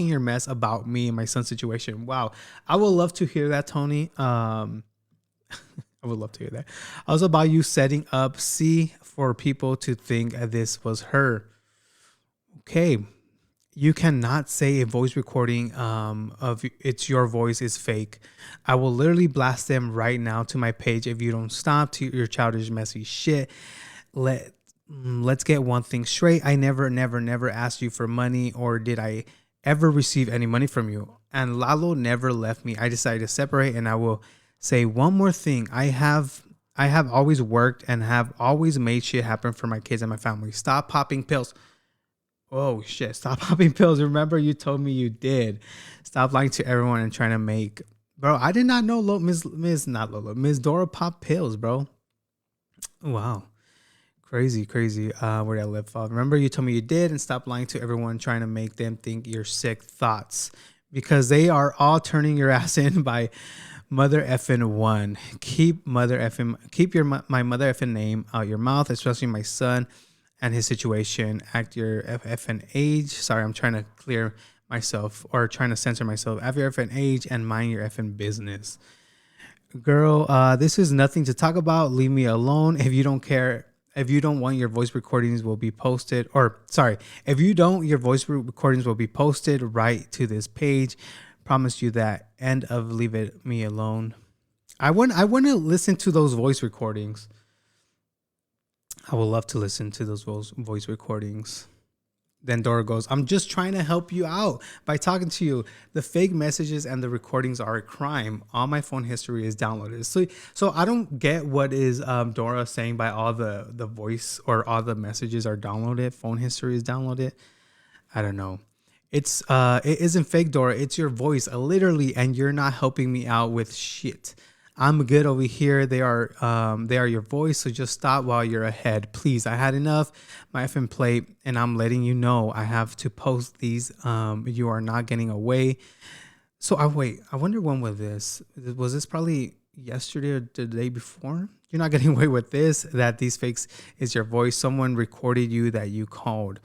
your mess about me and my son's situation. Wow. I would love to hear that, Tony. I would love to hear that. Also about you setting up C for people to think this was her. Okay. You cannot say a voice recording of it's your voice is fake. I will literally blast them right now to my page if you don't stop to your childish, messy shit. Let's get one thing straight. I never asked you for money, or did I ever receive any money from you? And Lalo never left me. I decided to separate, and I will say one more thing. I have always worked and have always made shit happen for my kids and my family. Stop popping pills. Oh shit, stop popping pills. Remember you told me you did. Stop lying to everyone and trying to make. Bro, I did not know Miss Dora pop pills, bro. Wow. Crazy. Where did I live off? Remember you told me you did, and stop lying to everyone trying to make them think you're sick thoughts. Because they are all turning your ass in by mother effing one. Keep my mother effing name out your mouth, especially my son and his situation. Act your effing age. Sorry, I'm trying to clear myself or trying to censor myself. Act your effing age and mind your effing business. Girl, this is nothing to talk about. Leave me alone. If you don't care, if you don't want your voice recordings will be posted, if you don't, your voice recordings will be posted right to this page. Promise you that. End of leave it me alone. I want to listen to those voice recordings. I would love to listen to those voice recordings. Then Dora goes, I'm just trying to help you out by talking to you. The fake messages and the recordings are a crime. All my phone history is downloaded. So I don't get what is Dora saying by all the voice or all the messages are downloaded. Phone history is downloaded. I don't know. It isn't fake, Dora. It's your voice, literally, and you're not helping me out with shit. I'm good over here. They are your voice. So just stop while you're ahead, please. I had enough. My effing plate, and I'm letting you know I have to post these. You are not getting away. So I wonder when was this? Was this probably yesterday or the day before? You're not getting away with this. That these fakes is your voice. Someone recorded you that you called.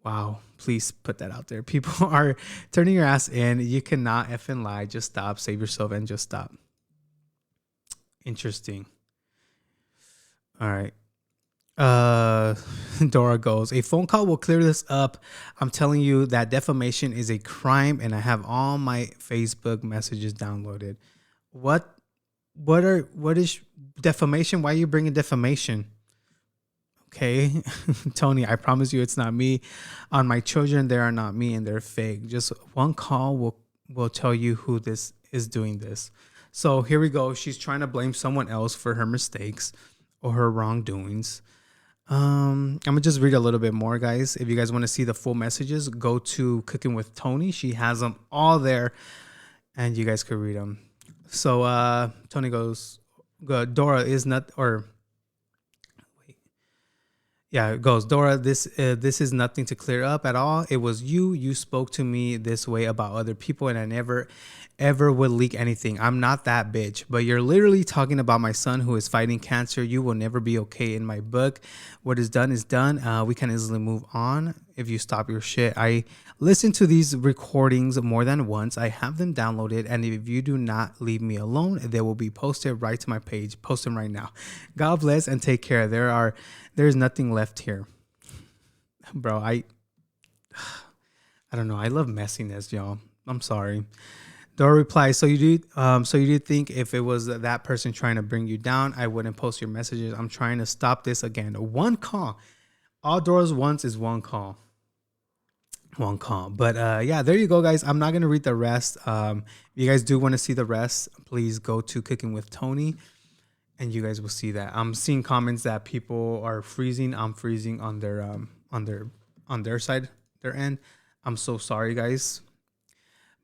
Wow. Please put that out there. People are turning your ass in. You cannot effing lie. Just stop. Save yourself and just stop. Interesting. All right. Dora goes, a phone call will clear this up. I'm telling you that defamation is a crime, and I have all my Facebook messages downloaded. What is defamation? Why are you bringing defamation? Okay. Tony, I promise you it's not me. On my children, they are not me and they're fake. Just one call will tell you who this is doing this. So here we go. She's trying to blame someone else for her mistakes or her wrongdoings. I'm gonna just read a little bit more, guys. If you guys want to see the full messages, go to Cooking with Tony. She has them all there, and you guys could read them. So Tony goes, Dora is not, or wait, yeah, it goes, Dora, this is nothing to clear up at all. It was you spoke to me this way about other people, and I never ever would leak anything. I'm not that bitch. But you're literally talking about my son who is fighting cancer. You will never be okay in my book. What is done is done. We can easily move on if you stop your shit. I listen to these recordings more than once. I have them downloaded, and if you do not leave me alone, they will be posted right to my page. Post them right now. God bless and take care. There's nothing left here. Bro, I don't know. I love messiness, y'all. I'm sorry. Dora replies, so you do think if it was that person trying to bring you down, I wouldn't post your messages. I'm trying to stop this again. One call. All Dora's wants is one call. One call. But yeah, there you go, guys. I'm not going to read the rest. If you guys do want to see the rest, please go to Cooking with Tony, and you guys will see that. I'm seeing comments that people are freezing. I'm freezing on their side, their end. I'm so sorry, guys.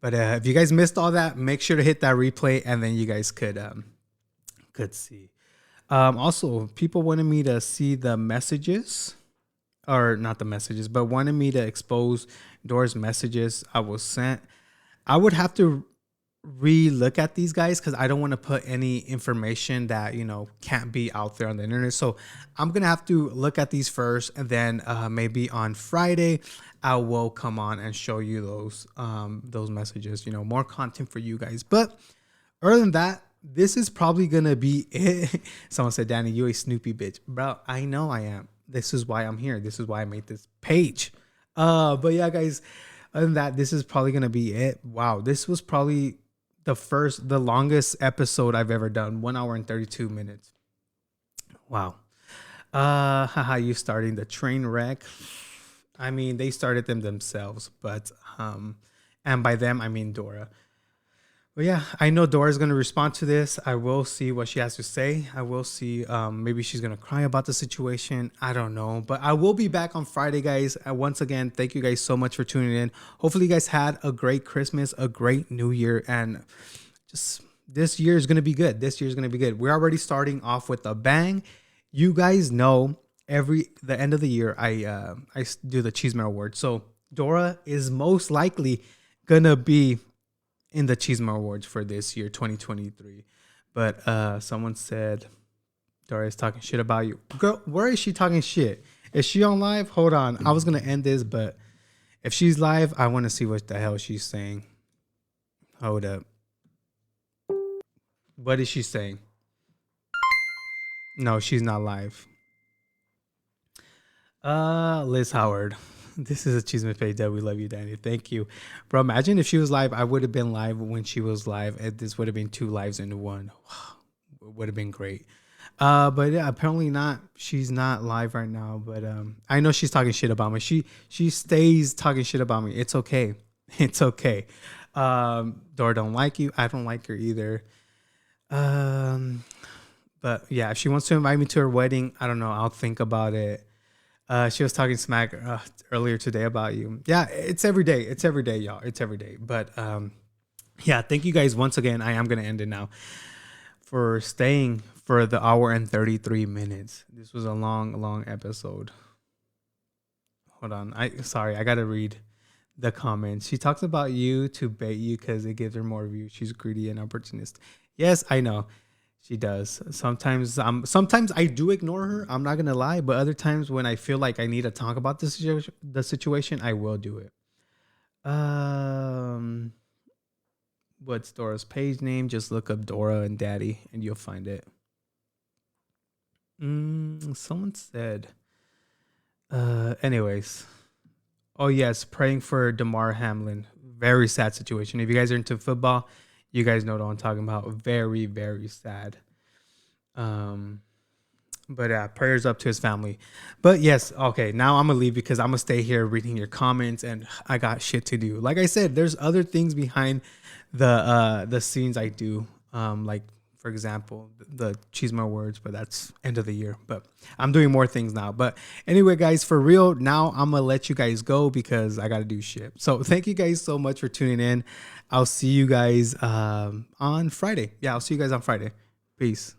But if you guys missed all that, make sure to hit that replay, and then you guys could see. Also, people wanted me to see the messages, or not the messages, but wanted me to expose Dora's messages I was sent. I would have to re-look at these, guys, because I don't want to put any information that can't be out there on the internet. So I'm gonna have to look at these first, and then maybe on Friday I will come on and show you those messages. More content for you guys. But other than that, this is probably gonna be it. Someone said, Danny, you a Snoopy bitch. Bro, I know I am. This is why I'm here. This is why I made this page. But yeah, guys, other than that, this is probably gonna be it. Wow, this was probably the longest episode I've ever done. 1 hour and 32 minutes. Wow. Haha, you starting the train wreck. I mean, they started them themselves, but and by them I mean Dora. But yeah, I know Dora's gonna respond to this. I will see what she has to say. I will see. Maybe she's gonna cry about the situation. I don't know. But I will be back on Friday, guys. Once again, thank you guys so much for tuning in. Hopefully, you guys had a great Christmas, a great New Year, and just this year is gonna be good. This year is gonna be good. We're already starting off with a bang. You guys know the end of the year I do the Cheeseman Award. So Dora is most likely gonna be in the Cheeseman Awards for this year, 2023. But someone said Dora is talking shit about you. Girl, where is she talking shit? Is she on live? Hold on. I was gonna end this, but if she's live, I want to see what the hell she's saying. Hold up. What is she saying? No, she's not live. Liz Howard. This is a Cheeseman page that we love you, Danny. Thank you. Bro, imagine if she was live. I would have been live when she was live. This would have been 2 lives into one. It would have been great. But yeah, apparently not. She's not live right now. But I know she's talking shit about me. She stays talking shit about me. It's okay. It's okay. Dora don't like you. I don't like her either. But yeah, if she wants to invite me to her wedding, I don't know. I'll think about it. She was talking smack earlier today about you. Yeah, it's every day. It's every day, y'all. It's every day. But yeah, thank you guys once again. I am going to end it now for staying for the hour and 33 minutes. This was a long episode. Hold on. I got to read the comments. She talks about you to bait you because it gives her more views. She's greedy and opportunist. Yes, I know. She does. Sometimes I do ignore her. I'm not gonna lie, but other times when I feel like I need to talk about the situation, I will do it. Um, what's Dora's page name? Just look up Dora and Daddy, and you'll find it. Someone said. Anyways. Oh yes, praying for Damar Hamlin. Very sad situation. If you guys are into football, you guys know what I'm talking about. Very, very sad. Um, but prayers up to his family. But yes, okay, now I'm gonna leave because I'm gonna stay here reading your comments and I got shit to do. Like I said, there's other things behind the scenes I do. Like for example, the Cheese My Words, but that's end of the year. But I'm doing more things now. But anyway, guys, for real, now I'm gonna let you guys go because I gotta do shit. So thank you guys so much for tuning in. I'll see you guys on Friday. Yeah, I'll see you guys on Friday. Peace.